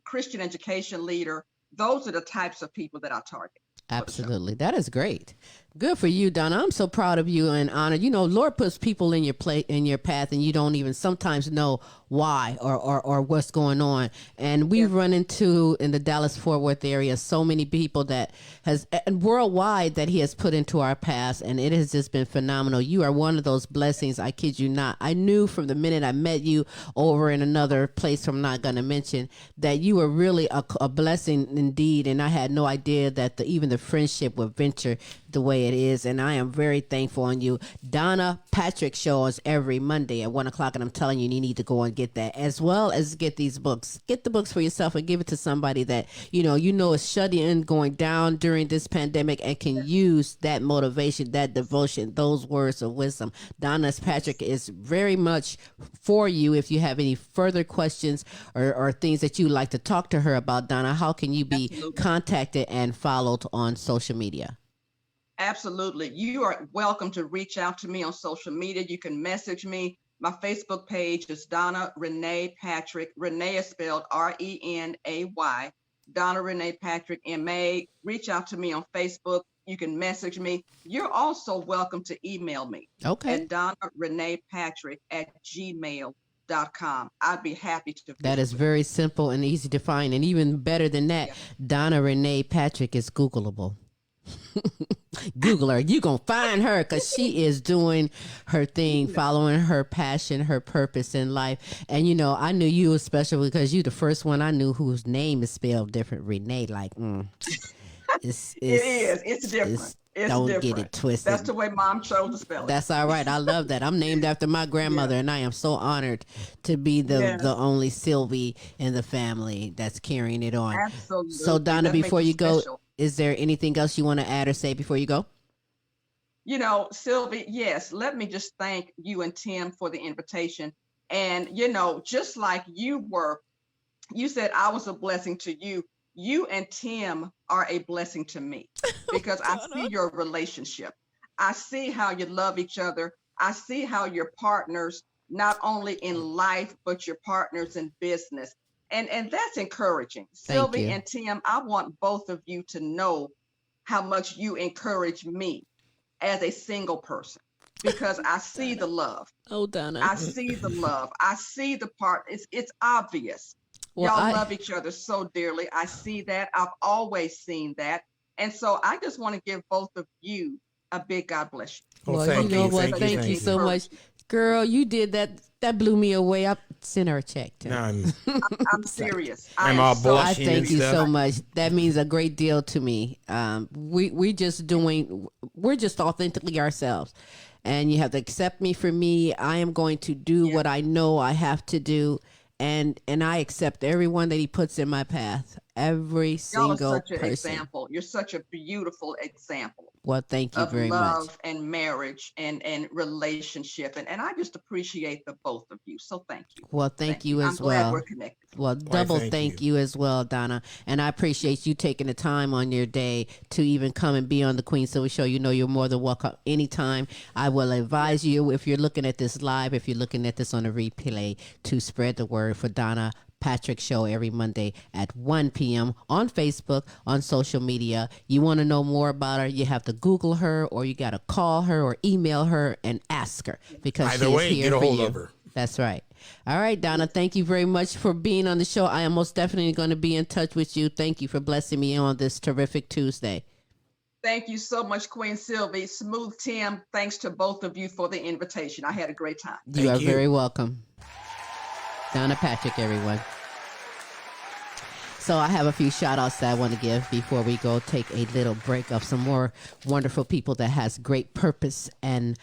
Christian education leader. Those are the types of people that I target. Absolutely. That is great. Good for you, Donna. I'm so proud of you and honored. You know, Lord puts people in your path and you don't even sometimes know why or what's going on. And we've run into in the Dallas-Fort Worth area so many people that has and worldwide that he has put into our paths, and it has just been phenomenal. You are one of those blessings. I kid you not. I knew from the minute I met you over in another place I'm not going to mention that you were really a blessing indeed. And I had no idea that even the friendship would venture the way it is, and I am very thankful on you. Donna Patrcick shows every Monday at 1 o'clock, and I'm telling you, you need to go and get that, as well as get these books. Get the books for yourself and give it to somebody that you know is shut in, going down during this pandemic, and can use that motivation, that devotion, those words of wisdom. Donna Patrcick is very much for you. If you have any further questions or things that you'd like to talk to her about, Donna, how can you be contacted and followed on social media? Absolutely. You are welcome to reach out to me on social media. You can message me. My Facebook page is Donna Renay Patrcick. Renay is spelled Renay. Donna Renay Patrcick, MA. Reach out to me on Facebook. You can message me. You're also welcome to email me Okay. at donnarenaypatrick@gmail.com. I'd be happy to That visit is with very simple and easy to find. And even better than that, you. Donna Renay Patrcick is Googleable. Google her. You gonna find her because she is doing her thing, following her passion, her purpose in life. And you know, I knew you was special because you the first one I knew whose name is spelled different. Renay, like, It's different. It's don't different. get it twisted. That's the way Mom chose to spell it. That's all right. I love that. I'm named after my grandmother, and I am so honored to be the only Silvy in the family that's carrying it on. Absolutely. So, Donna, That makes before it you go, special. is there anything else you want to add or say before you go? You know, Silvy, yes, let me just thank you and Tim for the invitation. And, you know, just like you said I was a blessing to you. You and Tim are a blessing to me because I see your relationship. I see how you love each other. I see how you're partners, not only in life, but you're partners in business. And that's encouraging. Thank Silvy you. and Tim, I want both of you to know how much you encourage me as a single person because I see the love. Oh, Donna. I see the love. I see the part. It's obvious. Well, Y'all love each other so dearly. I see that. I've always seen that. And so I just want to give both of you a big God bless you. Well, you know what? Thank you so much. Girl, you did that. That blew me away. I sent her a check. Too. I'm serious. I'm all so blushing. I thank you stuff. so much. That means a great deal to me. We're just authentically ourselves. And you have to accept me for me. I am going to do what I know I have to do. And I accept everyone that he puts in my path. Every single Y'all are such an person. example. You're such a beautiful example. Well, thank you very much. Of love and marriage and relationship. And I just appreciate the both of you. So thank you. Well, thank you as I'm glad well. we're connected. Well, double thank you as well, Donna. And I appreciate you taking the time on your day to even come and be on the Queen Silvy Show. You know you're more than welcome anytime. I will advise you, if you're looking at this live, if you're looking at this on a replay, to spread the word for Donna Patrcick Show every Monday at 1 p.m. on Facebook, on social media. You want to know more about her, you have to Google her, or you got to call her or email her and ask her because Either she way, is here get a for hold you. of her. That's right. All right, Donna, thank you very much for being on the show. I am most definitely going to be in touch with you. Thank you for blessing me on this terrific Tuesday. Thank you so much, Queen Silvy. Smooth Tim, thanks to both of you for the invitation. I had a great time. You are very welcome. Donna Patrcick, everyone. So I have a few shout outs that I want to give before we go take a little break of some more wonderful people that has great purpose and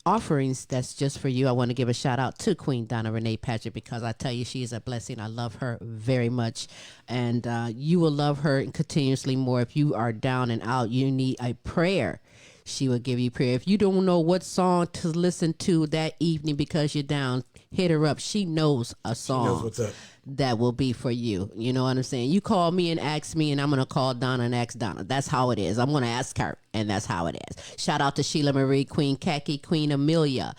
offerings that's just for you. I want to give a shout out to Queen Donna Renay Patrcick because I tell you, she is a blessing. I love her very much. And you will love her continuously more. If you are down and out, you need a prayer. She will give you prayer. If you don't know what song to listen to that evening because you're down, hit her up. She knows a song. She knows what's up. That will be for you. You know what I'm saying? You call me and ask me, and I'm going to call Donna and ask Donna. That's how it is. I'm going to ask her, and that's how it is. Shout out to Sheila Marie, Queen Khaki, Queen Amelia.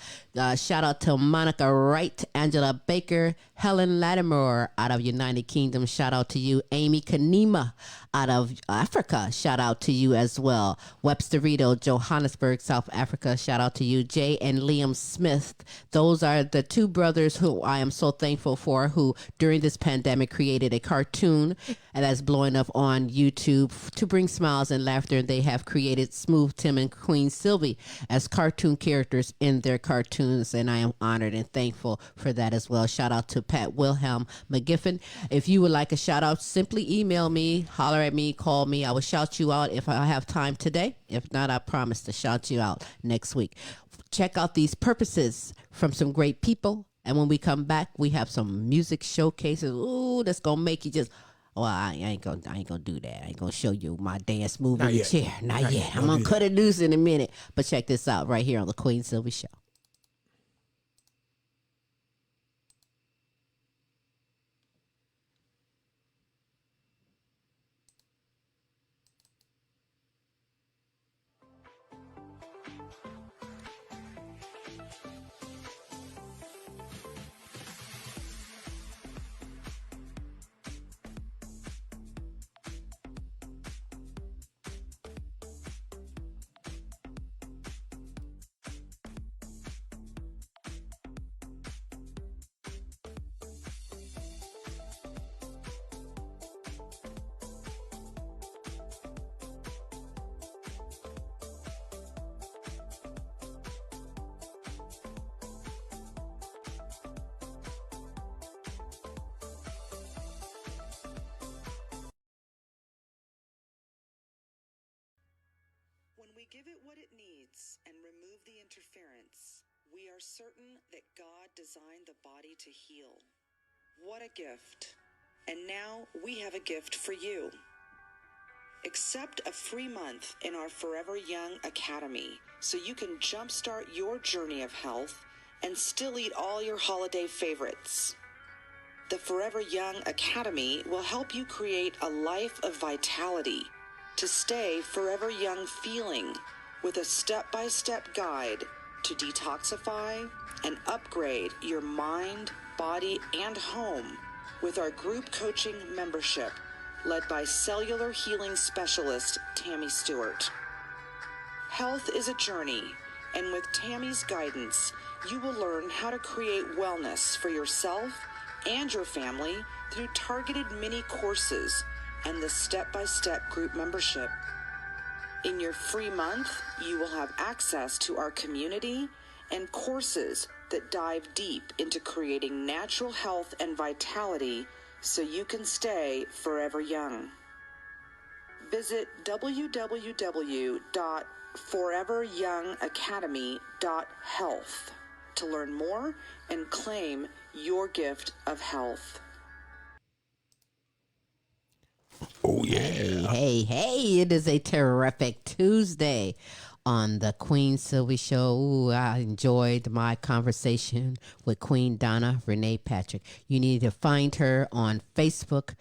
Shout out to Monica Wright, Angela Baker, Helen Lattimore out of United Kingdom. Shout out to you, Amy Kanema out of Africa. Shout out to you as well. Webster Rito, Johannesburg, South Africa. Shout out to you, Jay and Liam Smith. Those are the two brothers who I am so thankful for, who during this pandemic created a cartoon and that's blowing up on YouTube to bring smiles and laughter. They have created Smooth Tim and Queen Silvy as cartoon characters in their cartoons, and I am honored and thankful for that as well. Shout out to Pat Wilhelm McGiffin. If you would like a shout out, simply email me, holler at me, call me. I will shout you out if I have time today. If not, I promise to shout you out next week. Check out these purposes from some great people. And when we come back, we have some music showcases. Ooh, that's gonna make you just. Well, I ain't gonna do that. I ain't gonna show you my dance move in the chair. Not yet. I'm gonna cut it loose in a minute. But check this out right here on the Queen Silvy Show. When we give it what it needs and remove the interference, we are certain that God designed the body to heal. What a gift. And now we have a gift for you. Accept a free month in our Forever Young Academy so you can jumpstart your journey of health and still eat all your holiday favorites. The Forever Young Academy will help you create a life of vitality to stay forever young feeling with a step-by-step guide to detoxify and upgrade your mind, body, and home with our group coaching membership led by cellular healing specialist Tammy Stewart. Health is a journey, and with Tammy's guidance, you will learn how to create wellness for yourself and your family through targeted mini courses and the step-by-step group membership. In your free month, you will have access to our community and courses that dive deep into creating natural health and vitality so you can stay forever young. Visit www.foreveryoungacademy.health to learn more and claim your gift of health. Oh, yeah. Hey, it is a terrific Tuesday on the Queen Silvy Show. Ooh, I enjoyed my conversation with Queen Donna Renay Patrcick. You need to find her on Facebook.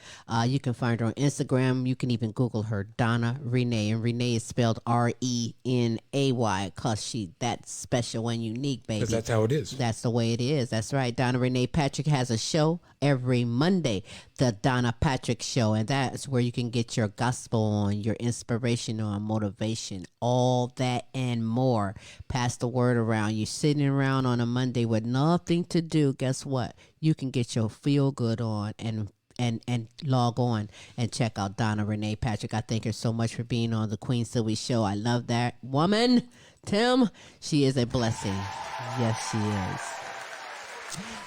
You can find her on Instagram. You can even Google her, Donna Renay. And Renay is spelled R-E-N-A-Y because that's special and unique, baby. Because that's how it is. That's the way it is. That's right. Donna Renay Patrcick has a show every Monday, the Donna Patrcick Show. And that's where you can get your gospel on, your inspiration on, motivation, all that and more. Pass the word around. You're sitting around on a Monday with nothing to do. Guess what? You can get your feel good on and log on and check out Donna Renay Patrcick. I thank her so much for being on the Queen Silvy Show. I love that woman, Tim. She is a blessing. Yes, she is.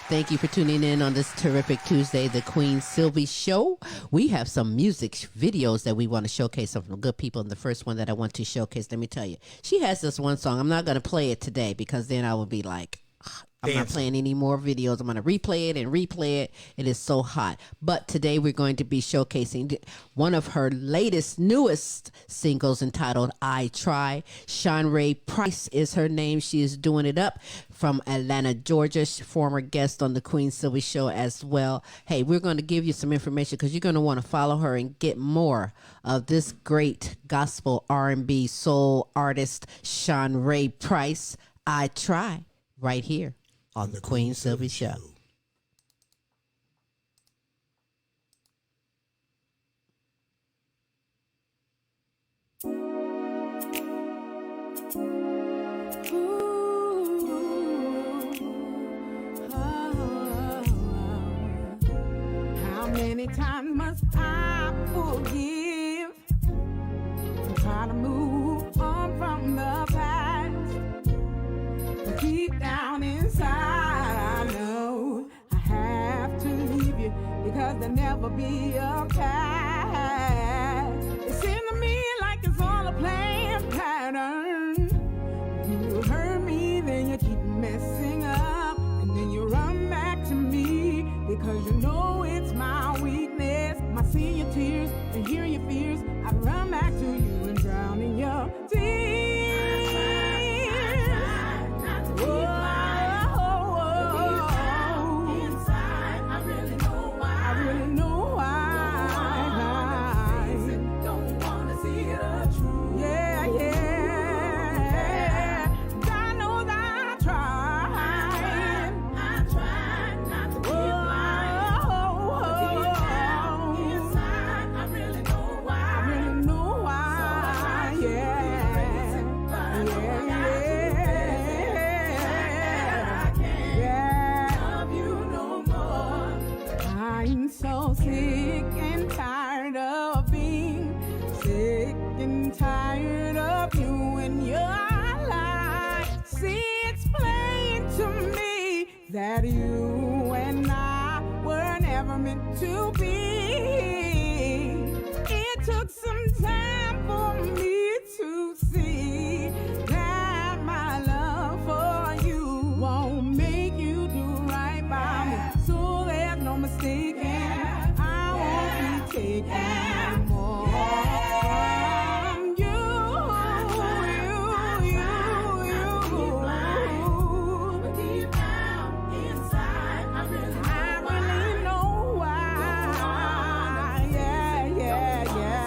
Thank you for tuning in on this terrific Tuesday, the Queen Silvy Show. We have some music videos that we want to showcase of some good people. And the first one that I want to showcase, let me tell you, she has this one song. I'm not going to play it today because then I will be like, I'm not playing any more videos. I'm going to replay it and replay it. It is so hot. But today we're going to be showcasing one of her newest singles entitled I Try. Shanree Price is her name. She is doing it up from Atlanta, Georgia. Former guest on the Queen Silvy Show as well. Hey, we're going to give you some information because you're going to want to follow her and get more of this great gospel R&B soul artist, Shanree Price. I Try, right here on the Queen Silvy Show. How many times must I forgive and try to move on from the past? Deep down inside, I know I have to leave you because there'll never be a past. It seems to me like it's all a planned pattern. You hurt me, then you keep messing up, and then you run back to me because you know it's my weakness. I see your tears and hear your fears. I run back to you and drown in your tears. That you and I were never meant to be. It took some time for me to see that my love for you won't make you do right by me. So there's no mistaking, I won't be taking more from you. But deep down inside, I really know why. Yeah, yeah, yeah.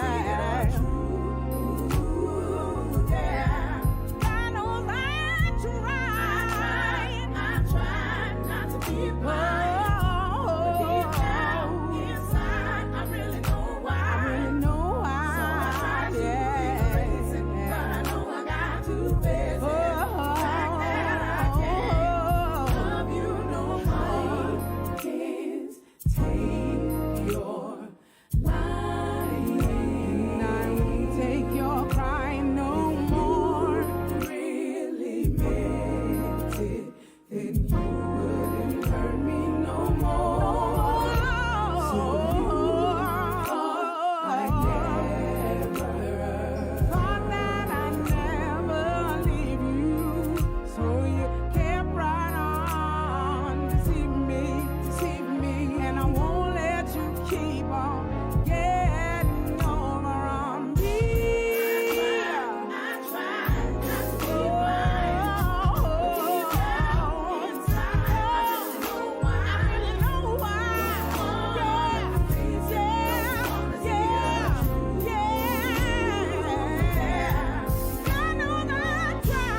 I know that's right. I tried not to keep quiet. But deep down inside, I really know why. I really know why. So I tried to erase it, but I know I got to face it. Fact that I can't love you no more. Can't take your lying. I won't take your crying no more. Really meant it, then you wouldn't hurt me no more. So I never thought that I'd never leave you. So you kept right on deceiving me, and I won't let you keep on getting over on me. I tried not to keep lying. Deep down inside, I really know why. I really know why. I know that's right.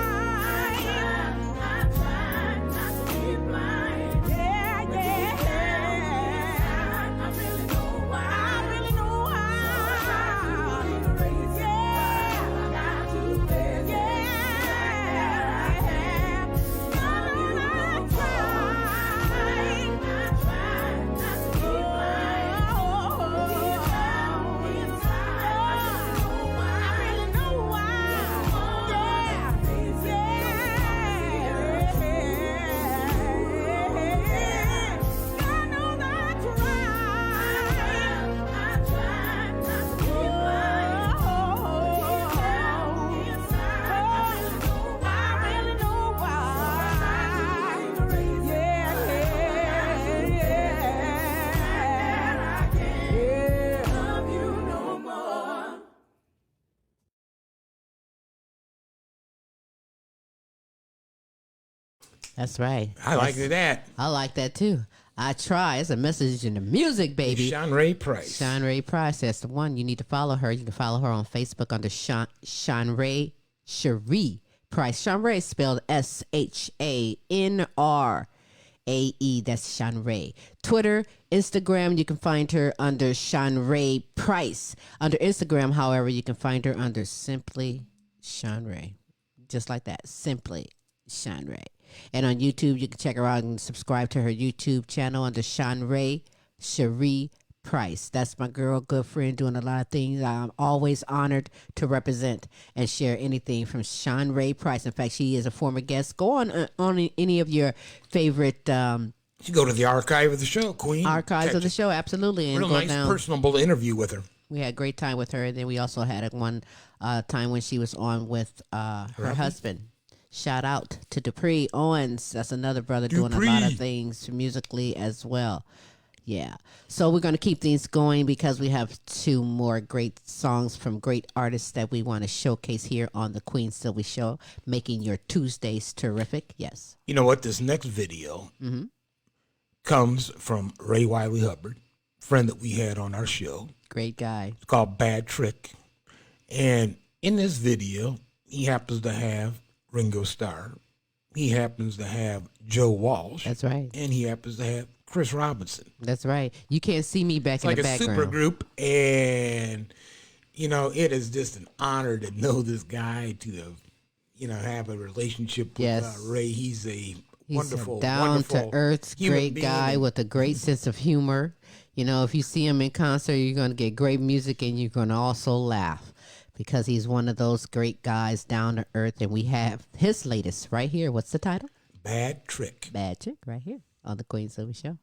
I tried not to keep lying. Yeah, yeah. I really know why. I really know why. I got to face it. Yeah. I know that's right. I tried not to keep lying. Deep down inside, I really know why. Love you no more. That's right. I like that. I like that too. I try. It's a message in the music, baby. Shanree Price. Shanree Price. That's the one. You need to follow her. You can follow her on Facebook under Shanree Price. Shanree is spelled SHANRAE. That's Shanree. Twitter, Instagram, you can find her under Shanree Price. Under Instagram, however, you can find her under Simply Shanree. Just like that. Simply Shanree. And on YouTube, you can check her out and subscribe to her YouTube channel under Shanree Price. That's my girl, good friend, doing a lot of things. I'm always honored to represent and share anything from Shanree Price. In fact, she is a former guest. Go on any of your favorite You go to the archive of the show, Queen. archives of the show, absolutely. And Real go nice, down. personable interview with her. We had a great time with her. And then we also had one time when she was on with her husband. Shout out to Dupree Owens. That's another brother doing a lot of things musically as well. Yeah. So we're going to keep things going because we have two more great songs from great artists that we want to showcase here on the Queen Silvy Show, making your Tuesdays terrific. Yes. You know what? This next video comes from Wylie Hubbard, friend that we had on our show. Great guy. It's called Bad Trick. And in this video, he happens to have Ringo Starr. He happens to have Joe Walsh. That's right. And he happens to have Chris Robinson. That's right. You can't see me back in the background. It's like a super group. And, you know, it is just an honor to know this guy, to, have a relationship with Ray. He's a wonderful, down to earth, great guy with a great sense of humor. You know, if you see him in concert, you're going to get great music and you're going to also laugh because he's one of those great guys, down to earth. And we have his latest right here. What's the title? Bad Trick. Bad Trick, right here on the Queen Silvy Show.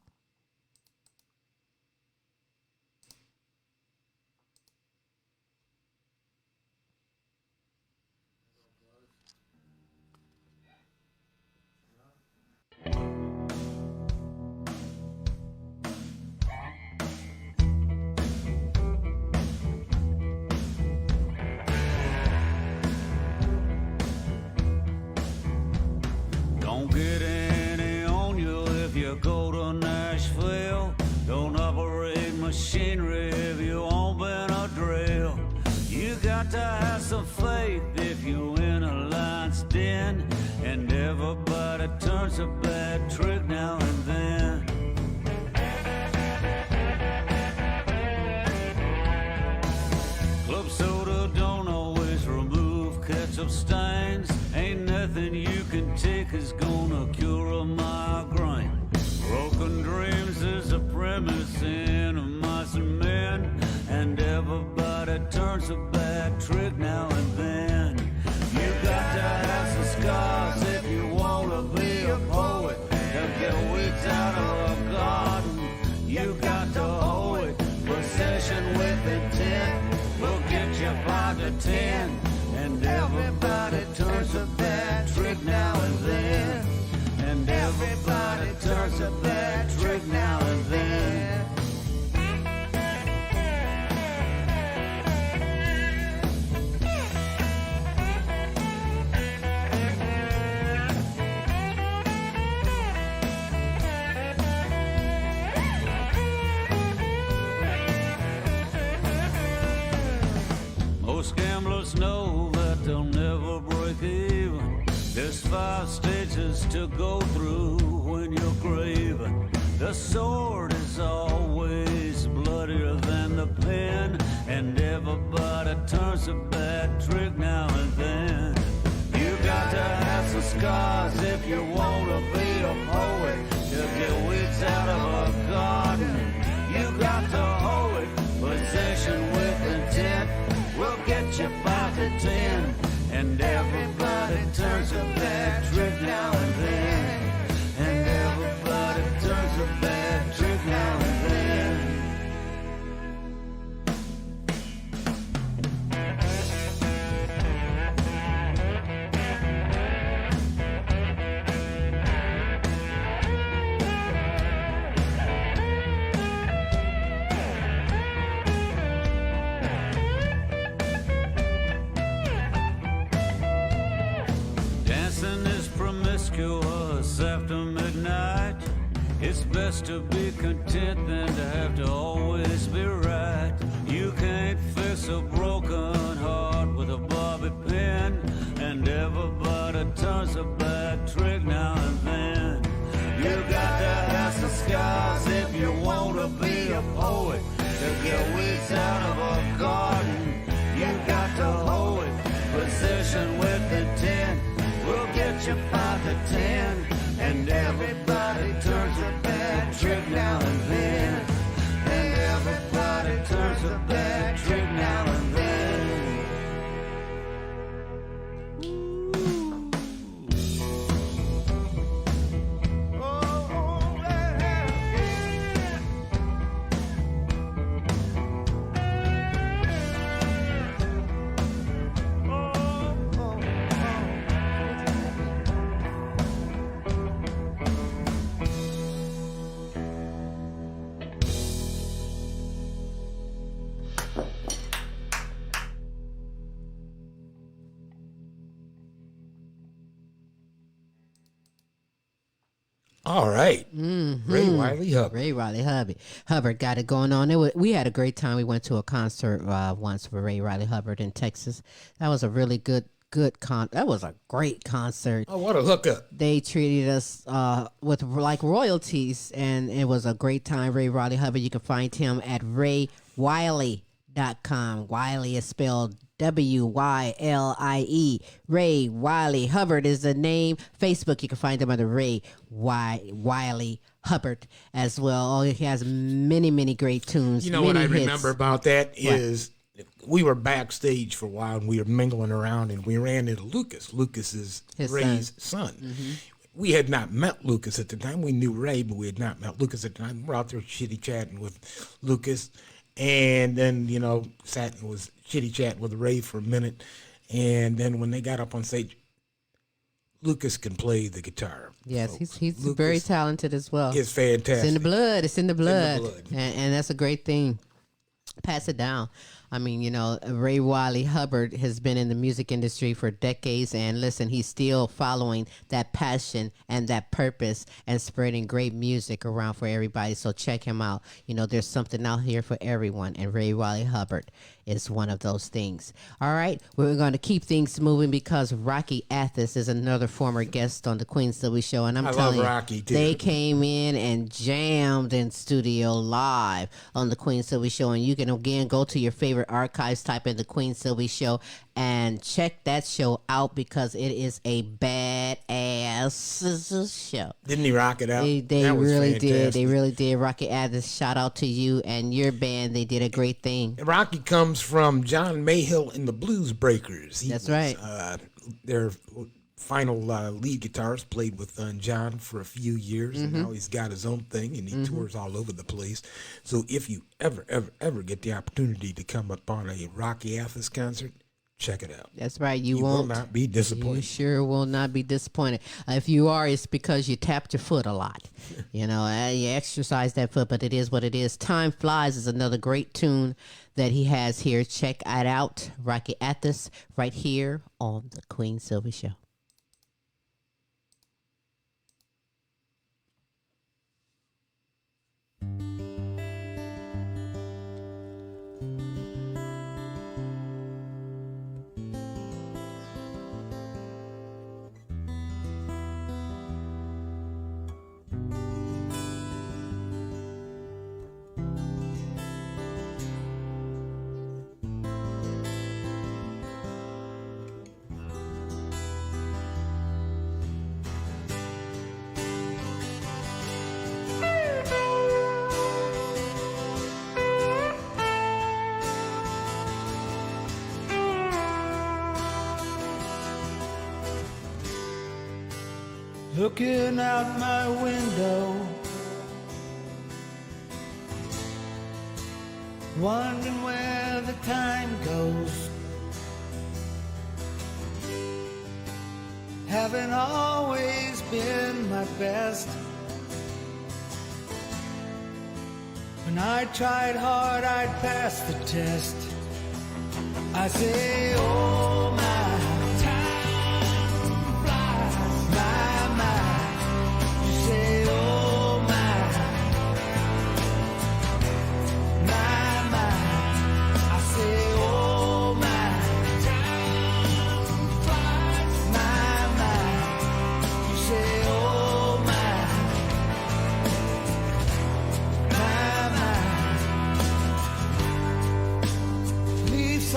turns a bad trick now and then. Club soda don't always remove ketchup stains. Ain't nothing you can take is gonna cure a migraine. Broken dreams is a premise in mice and men, and everybody turns a bad trick now and then. You got to have some scars if you wanna be a poet. To get weeds out of a garden, you got to hoe it. Possession with intent will get you 5 to 10, and everybody turns a bad trick now and then. And everybody turns a bad trick now and then. Most gamblers know that they'll never break even. There's 5 stages to go through when you're craving. The sword is always bloodier than the pen, and everybody turns a bad trick now and then. You got to have some scars if you wanna be a poet. To get weeds out of a garden, you got to hoe it. Possession with intent will get you 5 to 10, and everybody turns a bad trick now and then. And everybody turns a bad trick now and then. Promiscuous after midnight. It's best to be content than to have to always be right. You can't fix a broken heart with a bobby pin, and everybody turns a bad trick now and then. You got to have some scars if you wanna be a poet. To get weeds out of a garden, you got to hoe it. Possession with intent will get you 5 to 10, and everybody turns a bad trick now and then. And everybody turns a bad trick now and then. All right. Ray Wylie Hubbard. Ray Wylie Hubbard got it going on. We had a great time. We went to a concert once for Ray Wylie Hubbard in Texas. That was a really good that was a great concert. Oh, what a hookup. They treated us with like royalties, and it was a great time. Ray Wylie Hubbard, you can find him at RayWylie.com. Wylie is spelled Wylie. Ray Wylie Hubbard is the name. Facebook, you can find him under Ray Wylie Hubbard as well. Oh, he has many, many great tunes. You know many what I hits. remember about that is we were backstage for a while and we were mingling around and we ran into Lucas. Lucas is Ray's son. Mm-hmm. We had not met Lucas at the time. We knew Ray, but we had not met Lucas at the time. We're out there chitty-chatting with Lucas. And then, sat and was chitty-chatting with Ray for a minute. And then when they got up on stage, Lucas can play the guitar. Yes, he's very talented as well. It's fantastic. It's in the blood. And that's a great thing. Pass it down. I mean, you know, Ray Wylie Hubbard has been in the music industry for decades, and listen, he's still following that passion and that purpose and spreading great music around for everybody. So check him out. You know, there's something out here for everyone, and Ray Wylie Hubbard is one of those things. All right, we're going to keep things moving because Rocky Athas is another former guest on the Queen Silvy Show, and I'm telling you, Rocky too. they came in and jammed in studio live on the Queen Silvy Show, and you can again go to your favorite archives, type in the Queen Silvy Show, and check that show out because it is a badass show. Didn't he rock it out? They That was really did. fantastic. They really did. Rocky Athas, shout out to you and your band. They did a great thing. Rocky comes from John Mayhill and the Blues Breakers. That's right. Their final lead guitarist, played with John for a few years, and now he's got his own thing, and he tours all over the place. So if you ever get the opportunity to come up on a Rocky Athas concert, check it out. That's right. You will not be disappointed. You sure will not be disappointed. If you are, it's because you tapped your foot a lot. You know, you exercise that foot, but it is what it is. Time Flies is another great tune that he has here. Check it out. Rocky Athas right here on the Queen Silvy Show. Looking out my window, wondering where the time goes. Haven't always been my best. When I tried hard, I'd pass the test. I say, oh my.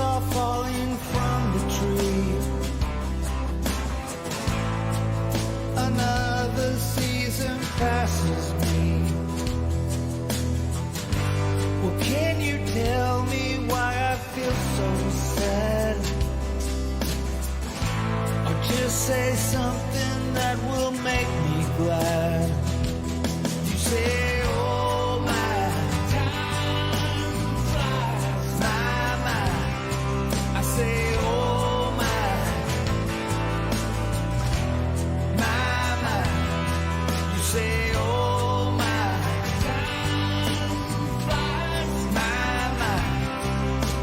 Are falling from the tree. Another season passes me. Well, can you tell me why I feel so sad? Or just say something that will make me glad. You say, oh my. Say, oh my, you say, oh my,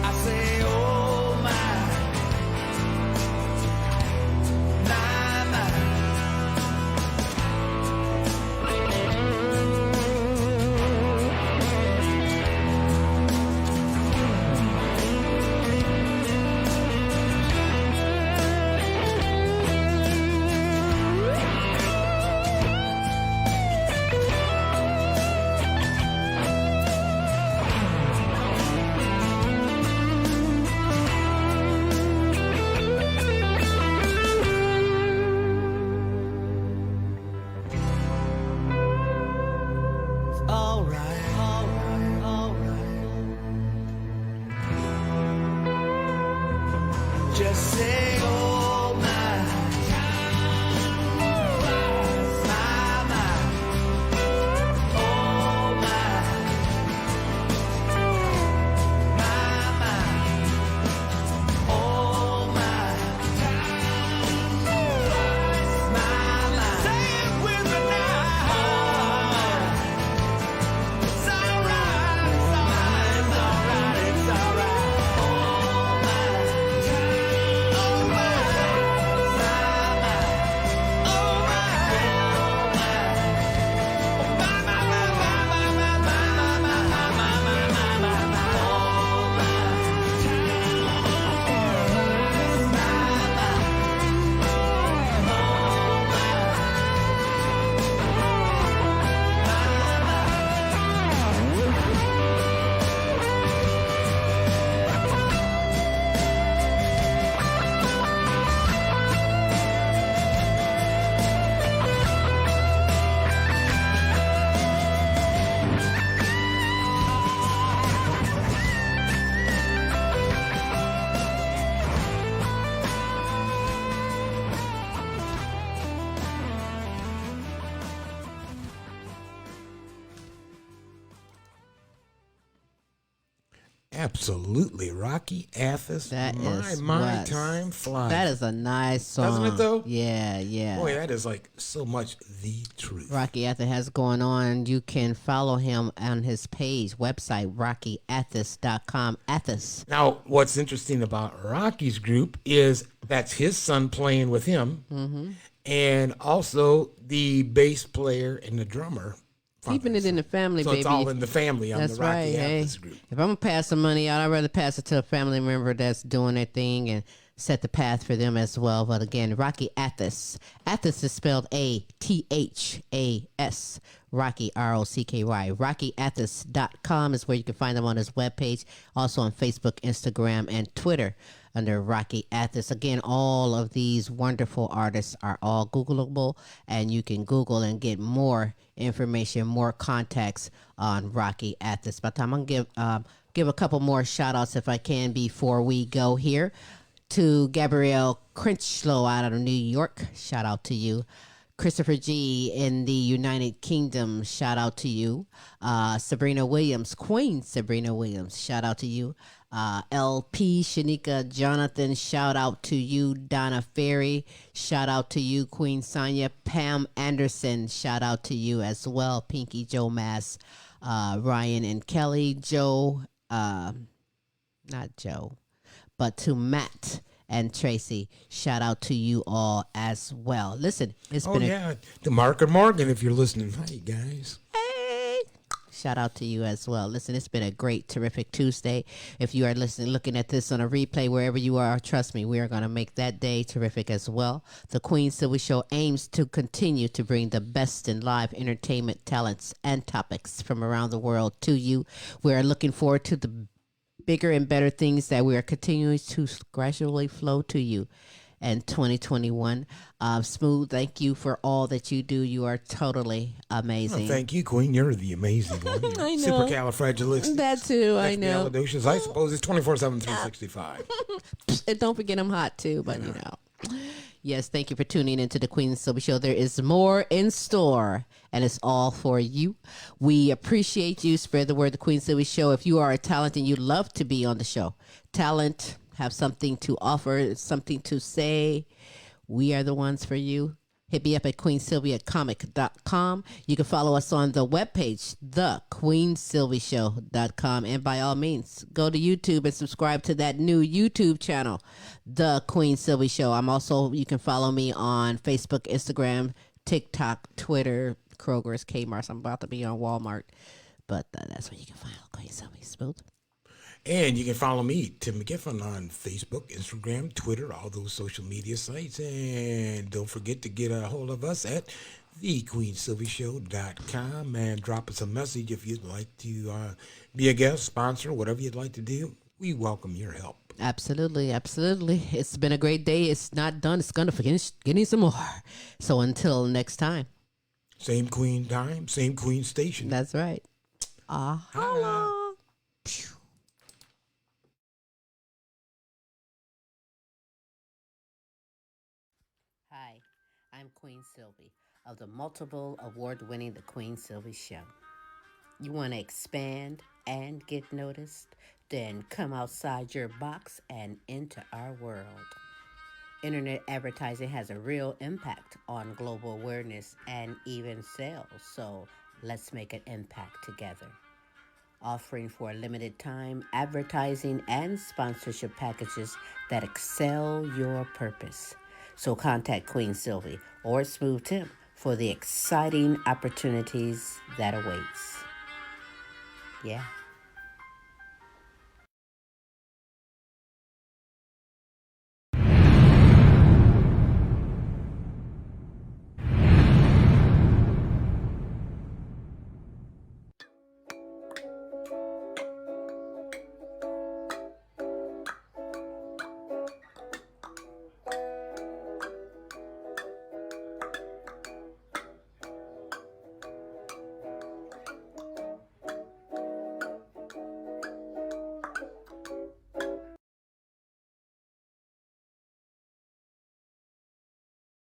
I say, oh my, just say, oh my, oh my, oh my, say it with me now. It's alright. Absolutely. Rocky Athas. That is my what's- time flies. That is a nice song. Doesn't it, though? Yeah, yeah. Boy, that is like so much the truth. Rocky Athas has going on. You can follow him on his page, website, rockyathas.com. Athas. Now, what's interesting about Rocky's group is that's his son playing with him, and also the bass player and the drummer. Keeping it in the family, So baby. it's all in the family on That's the Rocky right. Hey, Athas group. if I'm going to pass some money out, I'd rather pass it to a family member that's doing their thing and set the path for them as well. But again, Rocky Athas. Athas is spelled Athas. Rocky, Rocky. RockyAthas.com is where you can find him on his webpage. Also on Facebook, Instagram, and Twitter under Rocky Athas. Again, all of these wonderful artists are all Googleable, and you can Google and get more information, more contacts on Rocky Athas. But I'm going to give a couple more shout outs if I can before we go here. To Gabrielle Crinchlow out of New York, shout out to you. Christopher G in the United Kingdom, shout out to you. Sabrina Williams, Queen Sabrina Williams, shout out to you. LP Shanika Jonathan, shout out to you. Donna Ferry, shout out to you. Queen Sonia, Pam Anderson, shout out to you as well. Pinky Joe Mass, Ryan and Kelly, Joe, not Joe, but to Matt and Tracy, shout out to you all as well. Listen, it's been to Mark Morgan, if you're listening. Hi, guys. Hey, shout out to you as well. Listen, it's been a great, terrific Tuesday. If you are listening, looking at this on a replay, wherever you are, trust me, we are going to make that day terrific as well. The Queen Silvy Show aims to continue to bring the best in live entertainment, talents, and topics from around the world to you. We are looking forward to the bigger and better things that we are continuing to gradually flow to you in 2021. Smooth, thank you for all that you do. You are totally amazing. Oh, thank you, Queen. You're the amazing one. I know. Supercalifragilistic. That too, I know. Expialidocious. I suppose it's 24/7, 365. And don't forget I'm hot too, but you know. Yes, thank you for tuning into the Queen Silvy Show. There is more in store, and it's all for you. We appreciate you. Spread the word, the Queen Silvy Show. If you are a talent and you'd love to be on the show, talent, have something to offer, something to say, we are the ones for you. Hit me up at queensylvia@comic.com. You can follow us on the webpage, thequeensylvyshow.com. And by all means, go to YouTube and subscribe to that new YouTube channel, The Queen Silvy Show. You can follow me on Facebook, Instagram, TikTok, Twitter, Kroger's, Kmart's. I'm about to be on Walmart. But that's where you can find Queen Silvy. Smooth. And you can follow me, Tim McGiffin, on Facebook, Instagram, Twitter, all those social media sites. And don't forget to get a hold of us at thequeensylvyshow.com and drop us a message if you'd like to be a guest, sponsor, whatever you'd like to do. We welcome your help. Absolutely, absolutely. It's been a great day. It's not done. It's going to finish getting some more. So until next time. Same Queen time, same Queen station. That's right. Holla. Hi, I'm Queen Silvy of the multiple award-winning The Queen Silvy Show. You want to expand and get noticed? Then come outside your box and into our world. Internet advertising has a real impact on global awareness and even sales, so let's make an impact together. Offering for a limited time advertising and sponsorship packages that excel your purpose. So contact Queen Silvy or Smooth Tim for the exciting opportunities that awaits. Yeah.